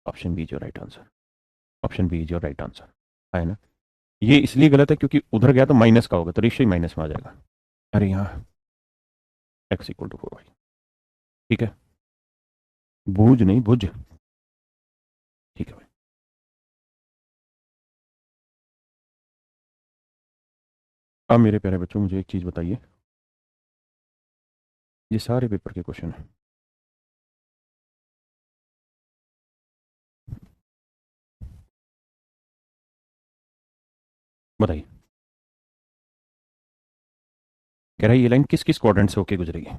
Option B is your right answer, option B is your right answer, है ना। ये इसलिए गलत है क्योंकि उधर गया तो माइनस का होगा, तो रेशियो ही माइनस में आ जाएगा। अरे यहाँ X equal to four Y, ठीक है, भुज नहीं भुज, ठीक है भाई। अब मेरे प्यारे बच्चों मुझे एक चीज़ बताइए, ये सारे पेपर के क्वेश्चन है, बताइए। कह रहा है ये लाइन किस किस क्वाड्रेंट से होके गुजरेगी,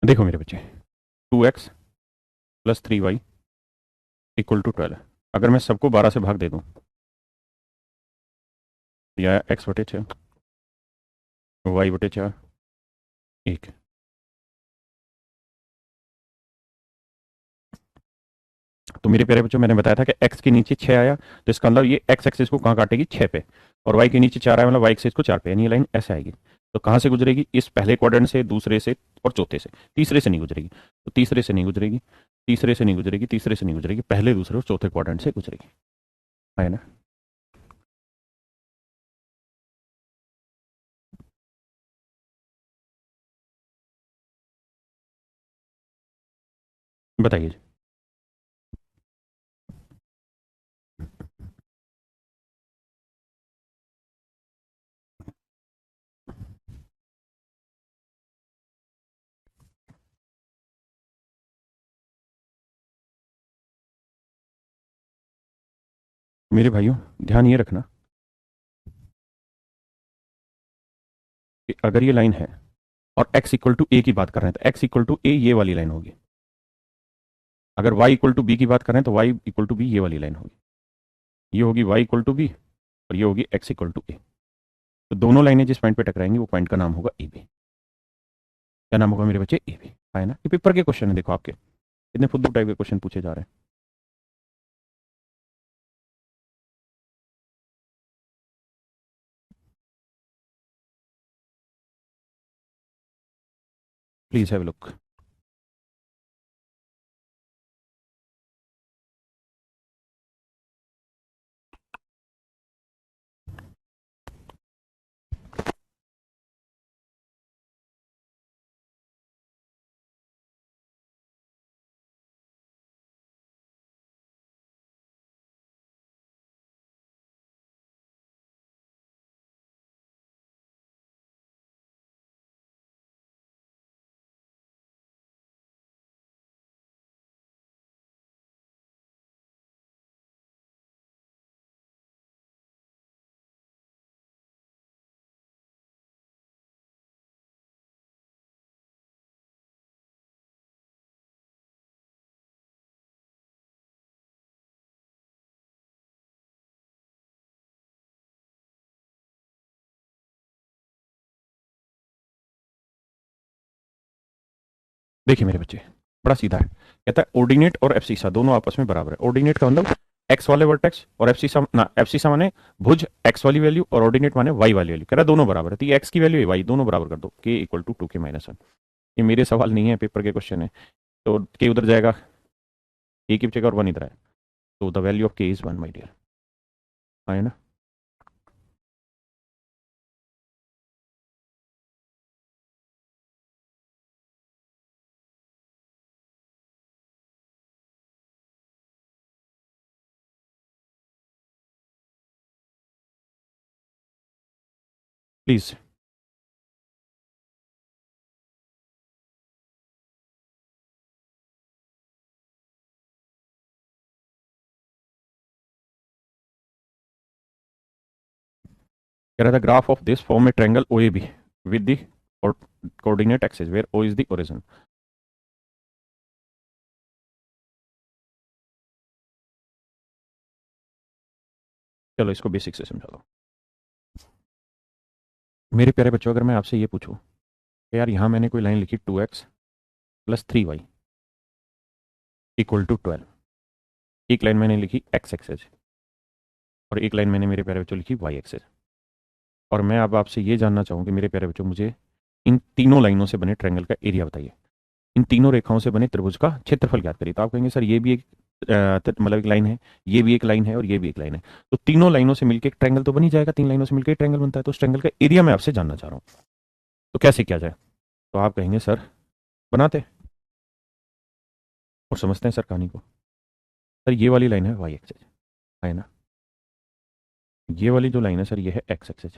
देखो मेरे बच्चे, 2x plus 3y equal to 12। अगर मैं सबको 12 से भाग दे दूं, या x बटे 6, y बटे 4, 1। तो मेरे प्यारे बच्चों, मैंने बताया था कि x के नीचे 6 आया तो इसका मतलब ये x एक्सिस को कहाँ काटेगी, 6 पे, और y के नीचे 4 आया मतलब y एक्सिस को 4 पे, यानी ये लाइन ऐसे आएगी। तो कहाँ से गुजरेगी, इस पहले क्वाड्रेंट से, दूसरे से और चौथे से। तीसरे से नहीं गुजरेगी, तो तीसरे से नहीं गुजरेगी, तीसरे से नहीं गुजरेगी, तीसरे से नहीं गुजरेगी, पहले दूसरे और चौथे क्वाड्रेंट से गुजरेगी, है ना। बताइए जी। मेरे भाइयों, ध्यान ये रखना कि अगर ये लाइन है और x इक्वल टू ए की बात कर रहे हैं तो x इक्वल टू ए ये वाली लाइन होगी। अगर y इक्वल टू बी की बात कर रहे हैं तो y इक्वल टू बी ये वाली लाइन होगी। ये होगी y इक्वल टू बी और ये होगी x इक्वल टू ए। तो दोनों लाइनें जिस पॉइंट पे टकराएंगी वो पॉइंट का नाम होगा ए बी। क्या नाम होगा मेरे बच्चे, ए बी, है ना। ये पेपर के क्वेश्चन है, देखो आपके कितने फुद्दू टाइप के क्वेश्चन पूछे जा रहे हैं। Please have a look. देखिए मेरे बच्चे, बड़ा सीधा है। कहता है ऑर्डिनेट और एब्सिसा दोनों आपस में बराबर है। ऑर्डिनेट का मतलब एक्स वाले वर्टेक्स, और एब्सिसा ना, एब्सिसा माने भुज एक्स वाली वैल्यू और ऑर्डिनेट माने वाई वाली वैल्यू। कह रहा है दोनों बराबर है, तो ये एक्स की वैल्यू वाई दोनों बराबर कर दो, के इक्वल टू 2k-1। ये मेरे सवाल नहीं है, पेपर के क्वेश्चन है। तो के उधर जाएगा, ए की जगह और 1 इधर है, तो the value of K is 1 my dear, है ना। प्लीज। कह रहा था graph of this form A triangle O A B with the coordinate axis where O is the origin. चलो इसको बेसिक से समझा दो मेरे प्यारे बच्चों। अगर मैं आपसे ये पूछूं कि यार यहाँ मैंने कोई लाइन लिखी 2x plus 3y equal to 12, एक लाइन मैंने लिखी x एक्सेस और एक लाइन मैंने मेरे प्यारे बच्चों लिखी y एक्सेस, और मैं अब आपसे ये जानना चाहूँ कि मेरे प्यारे बच्चों मुझे इन तीनों लाइनों से बने ट्रायंगल का एरिया बताइए, इन तीनों रेखाओं से बने त्रिभुज का क्षेत्रफल ज्ञात करिए। तो आप कहेंगे सर ये भी एक मतलब एक लाइन है, ये भी एक लाइन है और ये भी एक लाइन है, तो तीनों लाइनों से मिलकर एक ट्रायंगल तो बन ही जाएगा। तीन लाइनों से मिलकर एक ट्रायंगल बनता है, तो उस ट्रायंगल का एरिया मैं आपसे जानना चाह रहा हूँ, तो कैसे किया जाए। तो आप कहेंगे सर बनाते और समझते हैं सर कहानी को। सर ये वाली लाइन है वाई एक्सेस, है ना। ये वाली जो लाइन है सर ये है एक्स एक्सेस,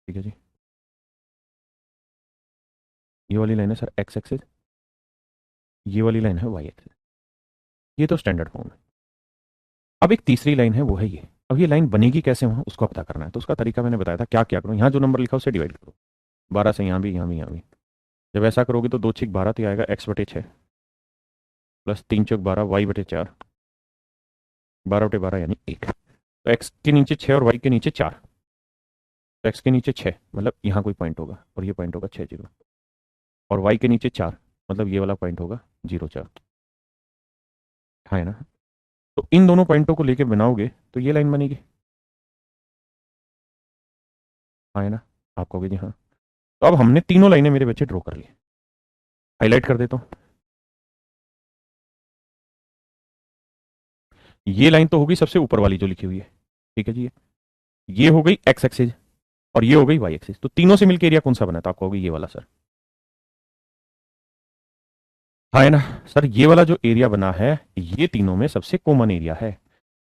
ठीक है जी। ये वाली लाइन है सर एक्स एक्सेस, ये वाली लाइन है वाई एक्सेस। ये तो स्टैंडर्ड फॉर्म है। अब एक तीसरी लाइन है, वो है ये। अब ये लाइन बनेगी कैसे वहां, उसको पता करना है। तो उसका तरीका मैंने बताया था, क्या क्या करो, यहाँ जो नंबर लिखा उसे डिवाइड करो, 12 से यहाँ भी, यहाँ भी, यहाँ भी। जब ऐसा करोगे तो 2 × 12 तो ये आएगा x/6 प्लस 3 × 12 y/4, 12/12 यानी 1। तो x के नीचे 6 और y के नीचे 4, तो x के नीचे 6 मतलब यहाँ कोई पॉइंट होगा और ये पॉइंट होगा 6 0, और y के नीचे 4 मतलब ये वाला पॉइंट होगा 0 4। हाँ है ना। तो इन दोनों पॉइंटों को लेके बनाओगे तो ये लाइन बनेगी। हाँ है ना। आप कहोगे जी हाँ। तो अब हमने तीनों लाइनें मेरे बच्चे ड्रॉ कर ली। हाईलाइट कर देता हूँ। ये लाइन तो होगी सबसे ऊपर वाली जो लिखी हुई है, ठीक है जी। ये हो गई एक्स एक्सिस और ये हो गई वाई एक्सिस। तो तीनों से मिलकर एरिया कौन सा बना? तो आप कहोगे ये वाला सर। हाँ है ना। सर ये वाला जो एरिया बना है ये तीनों में सबसे कॉमन एरिया है।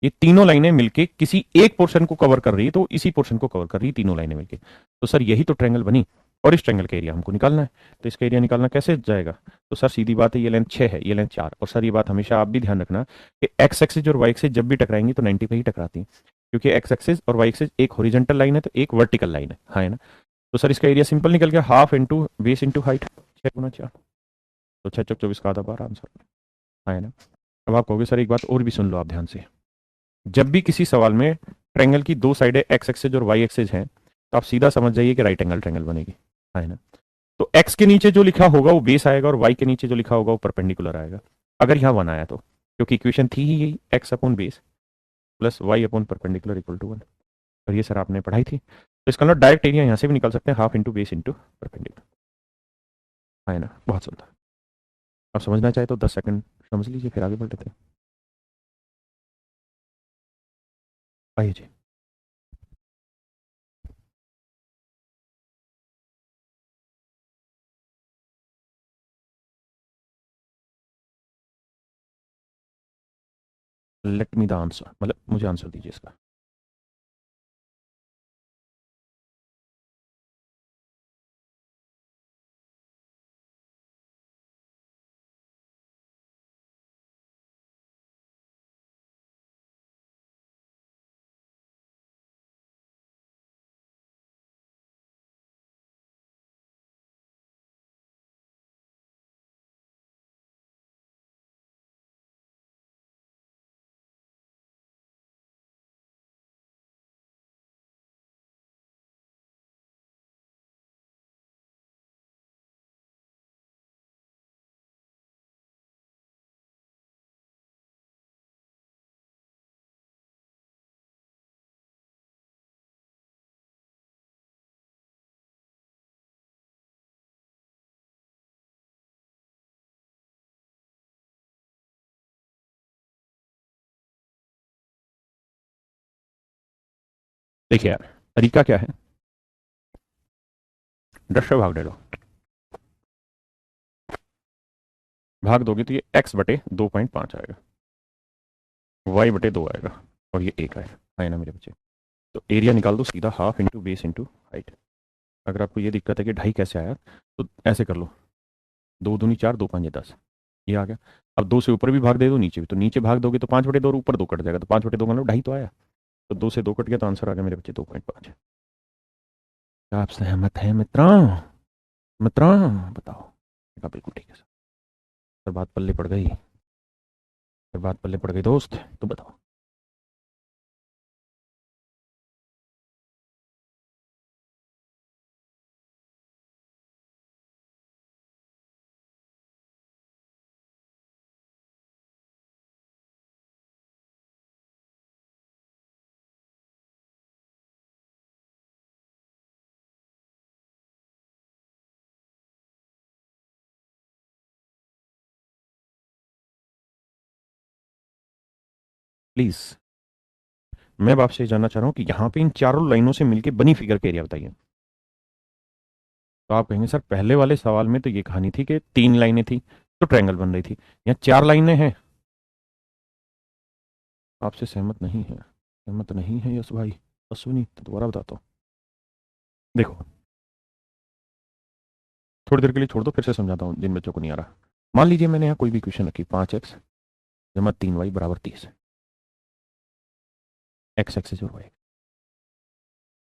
ये तीनों लाइनें मिलके किसी एक पोर्शन को कवर कर रही है, तो इसी पोर्शन को कवर कर रही है तीनों लाइनें मिलके। तो सर यही तो ट्रायंगल बनी और इस ट्रायंगल का एरिया हमको निकालना है। तो इसका एरिया निकालना कैसे जाएगा? तो सर सीधी बात है, ये लेंथ 6 है, ये लेंथ 4। और सर ये बात हमेशा आप भी ध्यान रखना कि एक्स एक्सिस और वाई एक्सिस जब भी टकराएंगी तो 90 पे ही टकराती है, क्योंकि एक्स एक्सिस और वाई एक्सिस एक हॉरिजॉन्टल लाइन है तो एक वर्टिकल लाइन है। हाँ है ना। तो सर इसका एरिया सिंपल निकल गया, half into base into height, 6 × 4। तो 6 × 24 का आधा 12 आंसर। हाँ है ना। अब आप कहोगे सर एक बात और भी सुन लो आप ध्यान से। जब भी किसी सवाल में ट्रायंगल की दो साइडें एक्स एक्सिस और वाई एक्सिस हैं तो आप सीधा समझ जाइए कि राइट एंगल ट्रायंगल बनेगी। हाँ है ना। तो एक्स के नीचे जो लिखा होगा वो बेस आएगा और वाई के नीचे जो लिखा होगा वो परपेंडिकुलर आएगा, अगर यहाँ 1 आया तो, क्योंकि इक्वेशन थी ही यही, X upon base plus Y upon perpendicular equal to 1। और ये सर आपने पढ़ाई थी। तो इसका मतलब डायरेक्ट एरिया यहाँ से भी निकाल सकते हैं, half into base into perpendicular. हाँ है ना। बहुत सुंदर। आप समझना चाहे तो 10 सेकंड समझ लीजिए, फिर आगे बढ़ लेते हैं। आइए जी। लेट मी द आंसर, मतलब मुझे आंसर दीजिए इसका। देखिए यार, तरीका क्या है, 10 से भाग दे दो। भाग दोगे तो ये x/2.5 आएगा, y/2 आएगा और ये 1 आएगा। है ना मेरे बच्चे। तो एरिया निकाल दो सीधा, half into base into height. अगर आपको ये दिक्कत है कि ढाई कैसे आया तो ऐसे कर लो, 2 दूनी 4, 2 5 10, ये आ गया। अब 2 से ऊपर भी भाग दे दो, नीचे भी। तो नीचे भाग दोगे तो 5/2 और ऊपर 2 कट जाएगा, तो 5/2 मतलब ढाई तो आया। तो 2 से 2 कट गया तो आंसर आ गया मेरे बच्चे 2.5। क्या आप सहमत हैं मित्रों? मित्रों बताओ। कहा बिल्कुल ठीक है सर। सर बात पल्ले पड़ गई, सर बात पल्ले पड़ गई दोस्त, तो बताओ। प्लीज, मैं अब आपसे जानना चाह रहा हूँ कि यहाँ पे इन चारों लाइनों से मिलकर बनी फिगर का एरिया बताइए। तो आप कहेंगे सर पहले वाले सवाल में तो ये कहानी थी कि 3 लाइनें थी तो ट्रायंगल बन रही थी, यहाँ 4 लाइनें हैं। आपसे सहमत नहीं है? सहमत नहीं है यश भाई? अश्विनी तो दोबारा बताता हूँ। देखो, थोड़ी देर के लिए छोड़ दो, फिर से समझाता हूँ जिन बच्चों को नहीं आ रहा। मान लीजिए मैंने यहाँ कोई भी क्वेश्चन रखी, 5x जमा 3y बराबर 30, एक्स एक्सिस और वाई।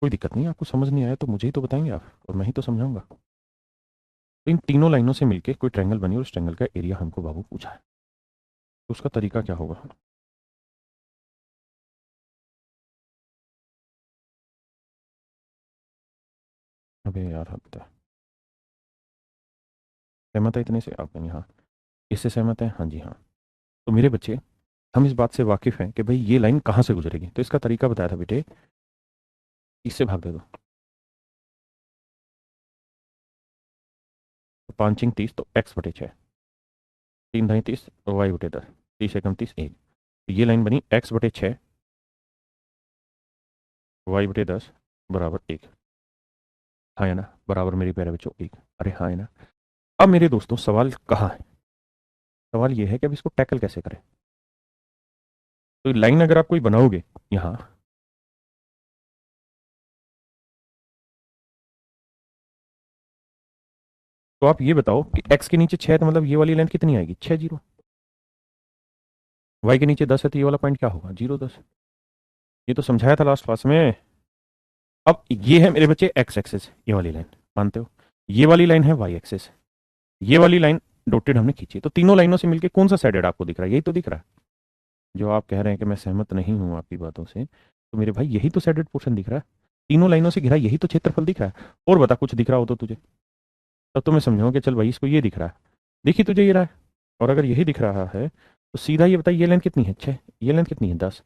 कोई दिक्कत नहीं है, आपको समझ नहीं आया तो मुझे ही तो बताएंगे आप, और मैं ही तो समझाऊंगा। तो इन तीनों लाइनों से मिलके कोई ट्रायंगल बनी और उस ट्रायंगल का एरिया हमको बाबू पूछा है, तो उसका तरीका क्या होगा? अबे यार हद है। सहमत है इतने से? आप कहेंगे हाँ। इससे सहमत है? हाँ जी हाँ। तो मेरे बच्चे, हम इस बात से वाकिफ हैं कि भाई ये लाइन कहाँ से गुजरेगी, तो इसका तरीका बताया था बेटे, इससे भाग दे दो। तो 5×3 तो x/6, 3×30 y/10, 30×1 1। ये लाइन बनी x/6 y/10 बराबर 1। हाँ है ना? बराबर मेरे प्यारे बच्चों 1। अरे हाँ है ना? अब मेरे दोस्तों सवाल कहाँ है? सवाल ये है कि अब इसको टैकल कैसे करें। तो लाइन अगर आप कोई बनाओगे यहाँ, तो आप ये बताओ कि x के नीचे 6 तो मतलब ये वाली लेंथ कितनी आएगी? 6 जीरो। y के नीचे 10 है तो ये वाला पॉइंट क्या होगा? 0 10। ये तो समझाया था लास्ट क्लास में। अब ये है मेरे बच्चे x एक्सेस, ये वाली लाइन मानते हो? ये वाली लाइन है y एक्सेस, ये वाली लाइन डॉटेड हमने खींची। तो तीनों लाइनों से मिलके कौन सा साइडेड आपको दिख रहा है? यही तो दिख रहा है। जो आप कह रहे हैं कि मैं सहमत नहीं हूं आपकी बातों से, तो मेरे भाई यही तो साइडेड पोर्शन दिख रहा है। तीनों लाइनों से घिरा यही तो क्षेत्रफल दिख रहा है। और बता कुछ दिख रहा हो तो तुझे, तब तो मैं समझाऊं कि चल भाई इसको ये दिख रहा है। देखिए तुझे ये रहा है। और अगर यही दिख रहा है तो सीधा ये बताइए ये लेंथ कितनी है? 6। ये लेंथ कितनी है? 10।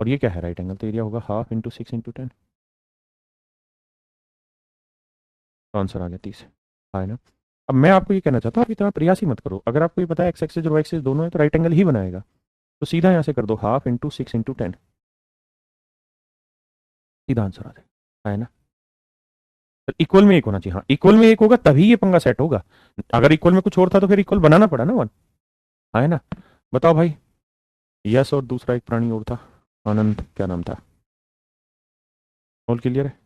और ये क्या है? राइट एंगल, तो एरिया होगा 1/2 × 6 × 10। तो आंसर आ गया 30। हाँ है ना? अब मैं आपको ये कहना चाहता हूँ आप इतना प्रयास ही मत करो। अगर आपको ये पता है एक्स एक्सिस और वाई एक्सिस दोनों है तो राइट एंगल ही बनाएगा। तो सीधा यहाँ से कर दो 1/2 × 6 × 10। सीधा आंसर आ जाएगा। है ना? इक्वल में एक होना चाहिए। हाँ इक्वल में एक होगा तभी ये पंगा सेट होगा। अगर इक्वल में कुछ और था तो फिर इक्वल बनाना पड़ा ना 1। हाँ है ना? बताओ भाई। यस, और दूसरा एक प्राणी और था, आनंद, क्या नाम था? ऑल क्लियर है?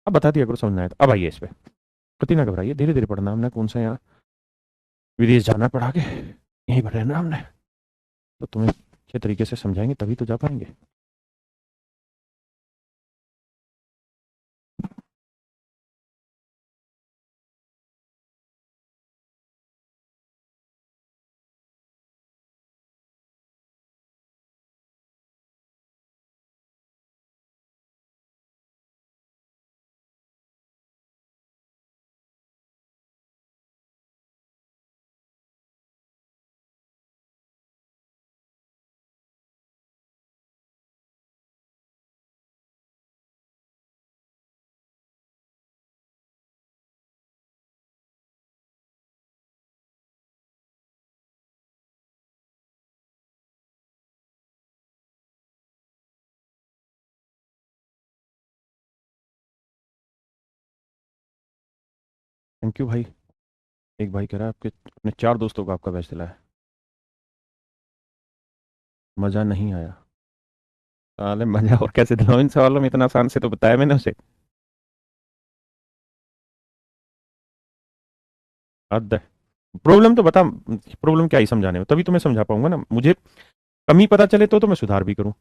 अब बता दिया करो समझ में आया तो। अब आइए इस पे, कति ना घबराइए, धीरे धीरे पढ़ना। हमने कौन सा यहाँ विदेश जाना पड़ा के यहीं पर रहना हमने। तो तुम्हें अच्छे तरीके से समझाएंगे तभी तो जा पाएंगे। थैंक यू भाई। एक भाई कह रहा है आपके अपने 4 दोस्तों को आपका बैच दिलाया, मजा नहीं आया। साले मजा और कैसे दिलाऊं इन सवालों में? इतना आसान से तो बताया मैंने उसे। हद है। प्रॉब्लम तो बता, प्रॉब्लम क्या ही समझाने में, तभी तो मैं समझा पाऊंगा ना। मुझे कमी पता चले तो मैं सुधार भी करूं।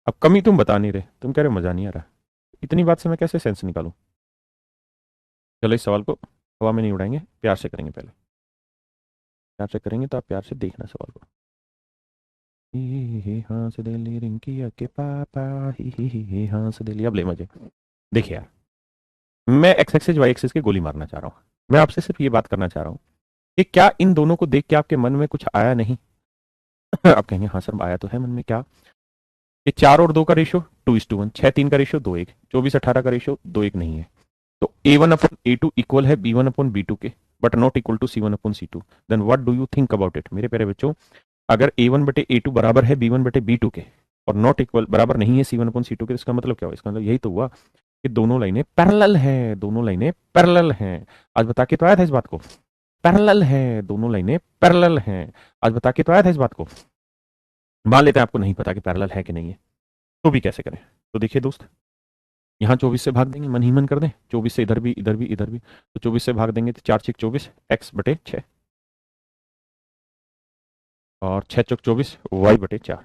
अब कमी तुम बता नहीं रहे, तुम कह रहे हो मजा नहीं आ रहा। इतनी बात से मैं कैसे सेंस निकालूं? चलो इस सवाल को हवा में नहीं उड़ाएंगे, प्यार से करेंगे पहले। प्यार से करेंगे तो आप प्यार से देखना सवाल को। ही हंस दे ली रिंकिया के पापा, ही हंस दे ली। अब ले मजे। देखिए यार, मैं एक्स एक्सिस वाई एक्सिस की गोली मारना चाह रहा हूँ। मैं आपसे सिर्फ ये बात करना चाह रहा हूँ कि क्या इन दोनों को देख के आपके मन में कुछ आया नहीं? आप कहेंगे हाँ सर आया तो है मन में। क्या? ये 4 और 2 का रेशियो 2:1, 6 3 का रेशियो 2:1, 24 18 का रेशियो 2:1 नहीं है। तो A1/A2 इक्वल है B1/B2 के, but not equal to C1/C2। Then what do you think about it मेरे प्यारे बच्चों? अगर A1/A2 बराबर है B1/B2 के और नॉट इक्वल बराबर नहीं है C1/C2 के, इसका मतलब क्या हुआ? इसका मतलब यही तो हुआ कि दोनों लाइनें पैरेलल हैं। दोनों लाइनें पैरेलल हैं। आज बता के तो आया था इस बात को। पैरेलल है, दोनों लाइनें पैरेलल हैं। आज बता के तो आया था इस बात को। मान लेते हैं आपको नहीं पता कि पैरेलल है कि नहीं है, तो भी कैसे करें? तो देखिए दोस्त, यहाँ 24 से भाग देंगे, मन ही मन कर दें। 24 से इधर भी इधर भी इधर भी, तो 24 से भाग देंगे तो 4×6 = 24, x/6, और 6×4 = 24, y/4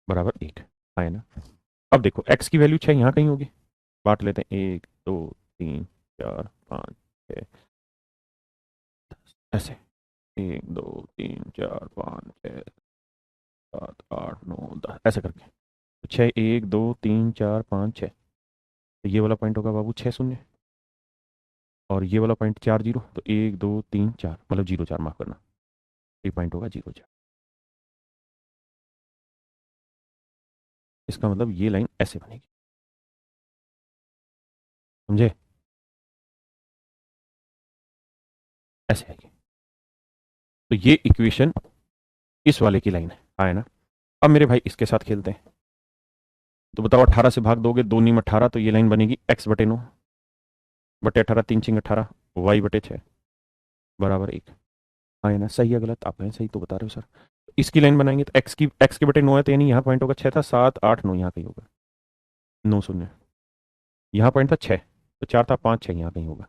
बराबर 1। है ना? अब देखो x की वैल्यू 6 यहाँ कहीं होगी। बांट लेते हैं 1 2 3 4 5 6 ऐसे 1 2 3 4 5 6 7 8 9 10 ऐसे करके। तो 6 1 2 3 4 5 6। तो ये वाला पॉइंट होगा बाबू 6 शून्य, और ये वाला पॉइंट 4 जीरो। तो 1 2 3 4 मतलब 0 4 माफ करना, ये पॉइंट होगा 0 4। इसका मतलब ये लाइन ऐसे बनेगी, समझे? ऐसे आएगी। तो ये इक्वेशन इस वाले की लाइन है ना। अब मेरे भाई इसके साथ खेलते हैं। तो बताओ 18 से भाग दोगे, 2 नीम 18, तो ये लाइन बनेगी x बटे 9 बटे 18 3 छिंग 18 y बटे 6 बराबर 1। हाँ है ना, सही है गलत? आप हैं सही तो बता रहे हो सर। इसकी लाइन बनाएंगे तो x के बटे 9 है, तो यानी यहाँ पॉइंट होगा 6 था, 7 8 9 यहाँ कहीं होगा, 9 शून्य। यहाँ पॉइंट था 6, तो 4 था 5 6 यहाँ कहीं होगा,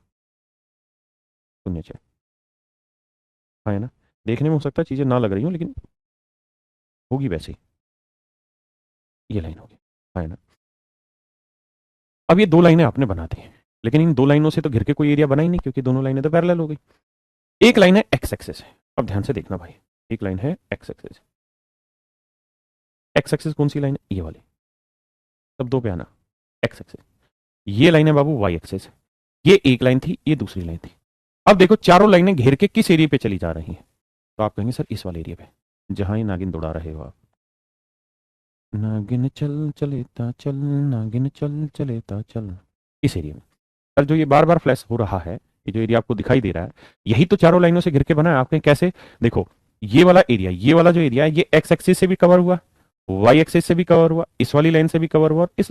0 6। हाँ है ना, देखने में हो सकता है चीज़ें ना लग रही हो, लेकिन होगी वैसे ही। ये लाइन होगी, हाँ है ना। अब ये दो लाइनें आपने बना दी, लेकिन इन दो लाइनों से तो घिर के कोई एरिया बना ही नहीं, क्योंकि दोनों लाइनें तो पैरेलल हो गई। एक लाइन है एक्स एक्सेस है, अब ध्यान से देखना भाई। एक लाइन है एक्स एक्सेस, एक्स एक्सेस कौन सी लाइन है? ये वाली, सब दो पे आना। एक्स एक्सेस, ये लाइन है बाबू वाई एक्सेस। ये एक लाइन थी, ये दूसरी लाइन थी। अब देखो चारों लाइनें घेर के किस एरिया पे चली जा रही हैं, तो आप कहेंगे सर इस वाले एरिया पे, जहां ये नागिन दौड़ा रहे हो आप। नागिन चल चलेता चल, नागिन चल चलेता चल, इस एरिया में। सर जो ये बार बार फ्लैश हो रहा है, ये जो एरिया आपको दिखाई दे रहा है, यही तो चारों लाइनों से घिर के बना है। आपके कैसे देखो, ये वाला एरिया, ये वाला जो एरिया है, ये एक्स एक्सिस से भी कवर हुआ, वाई एक्सिस से भी कवर हुआ, इस वाली लाइन से भी कवर हुआ, और इस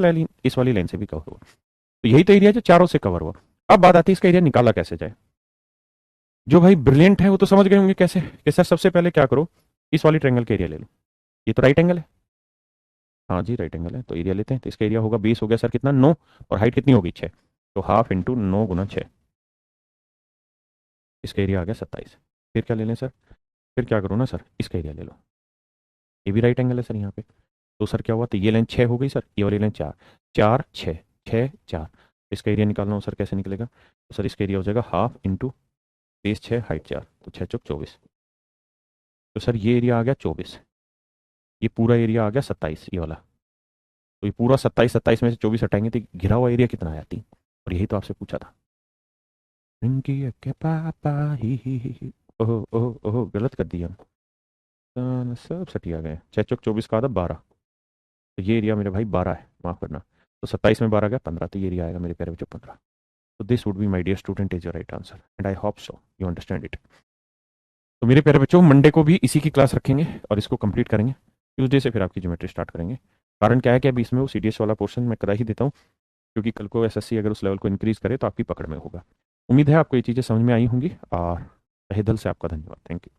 वाली लाइन से भी कवर हुआ। तो यही तो एरिया जो चारों से कवर हुआ। अब बात आती है इसका एरिया निकाला कैसे जाए। जो भाई ब्रिलियंट है वो तो समझ गए होंगे कैसे कि सर सबसे पहले क्या करो, इस वाली ट्रायंगल का एरिया ले लो। ये तो राइट एंगल है, हाँ जी राइट एंगल है, तो एरिया लेते हैं। तो इसका एरिया होगा, बेस हो गया सर कितना 9, और हाइट कितनी होगी 6, तो हाफ इंटू 9 गुना 6, इसका एरिया आ गया 27। फिर क्या ले लें सर? फिर क्या करो ना सर, इसका एरिया ले लो, ये भी राइट एंगल है सर यहाँ पे। तो सर क्या हुआ, तो ये लाइन 6 हो गई सर, ये वाली लाइन 4, 4 6 6 4। इसका एरिया निकालना हो सर, कैसे निकलेगा? तो सर इसका एरिया हो जाएगा हाफ इंटू बेस 6 हाइट 4, तो 6 चौक 24। तो सर ये एरिया आ गया 24, ये पूरा एरिया आ गया 27 ये वाला। तो ये पूरा 27, 27 में से 24 हटाएंगे तो घिरा हुआ एरिया कितना आया 3। और यही तो आपसे पूछा था। इनकी के पापा ही ओहो ओहो ओहो, गलत कर दिया हम। सब सटिया गए। 6 चौक 24 का आधा 12, तो ये एरिया मेरे भाई 12 है, माफ करना। तो 27 में 12 गया 15, तो ये एरिया आएगा मेरे प्यारे बच्चों 15। तो this would be my dear student is your right answer, and I hope so you understand it. तो मेरे प्यारे बच्चों मंडे को भी इसी की क्लास रखेंगे और इसको कंप्लीट करेंगे। ट्यूसडे से फिर आपकी ज्योमेट्री स्टार्ट करेंगे। कारण क्या है कि अभी इसमें वो सीडीएस वाला पोर्शन मैं करा ही देता हूँ, क्योंकि कल को एसएससी अगर उस लेवल को इंक्रीज करे तो आपकी पकड़ में होगा। उम्मीद है आपको ये चीज़ें समझ में आई होंगी, और तहे दिल से आपका धन्यवाद। Thank you.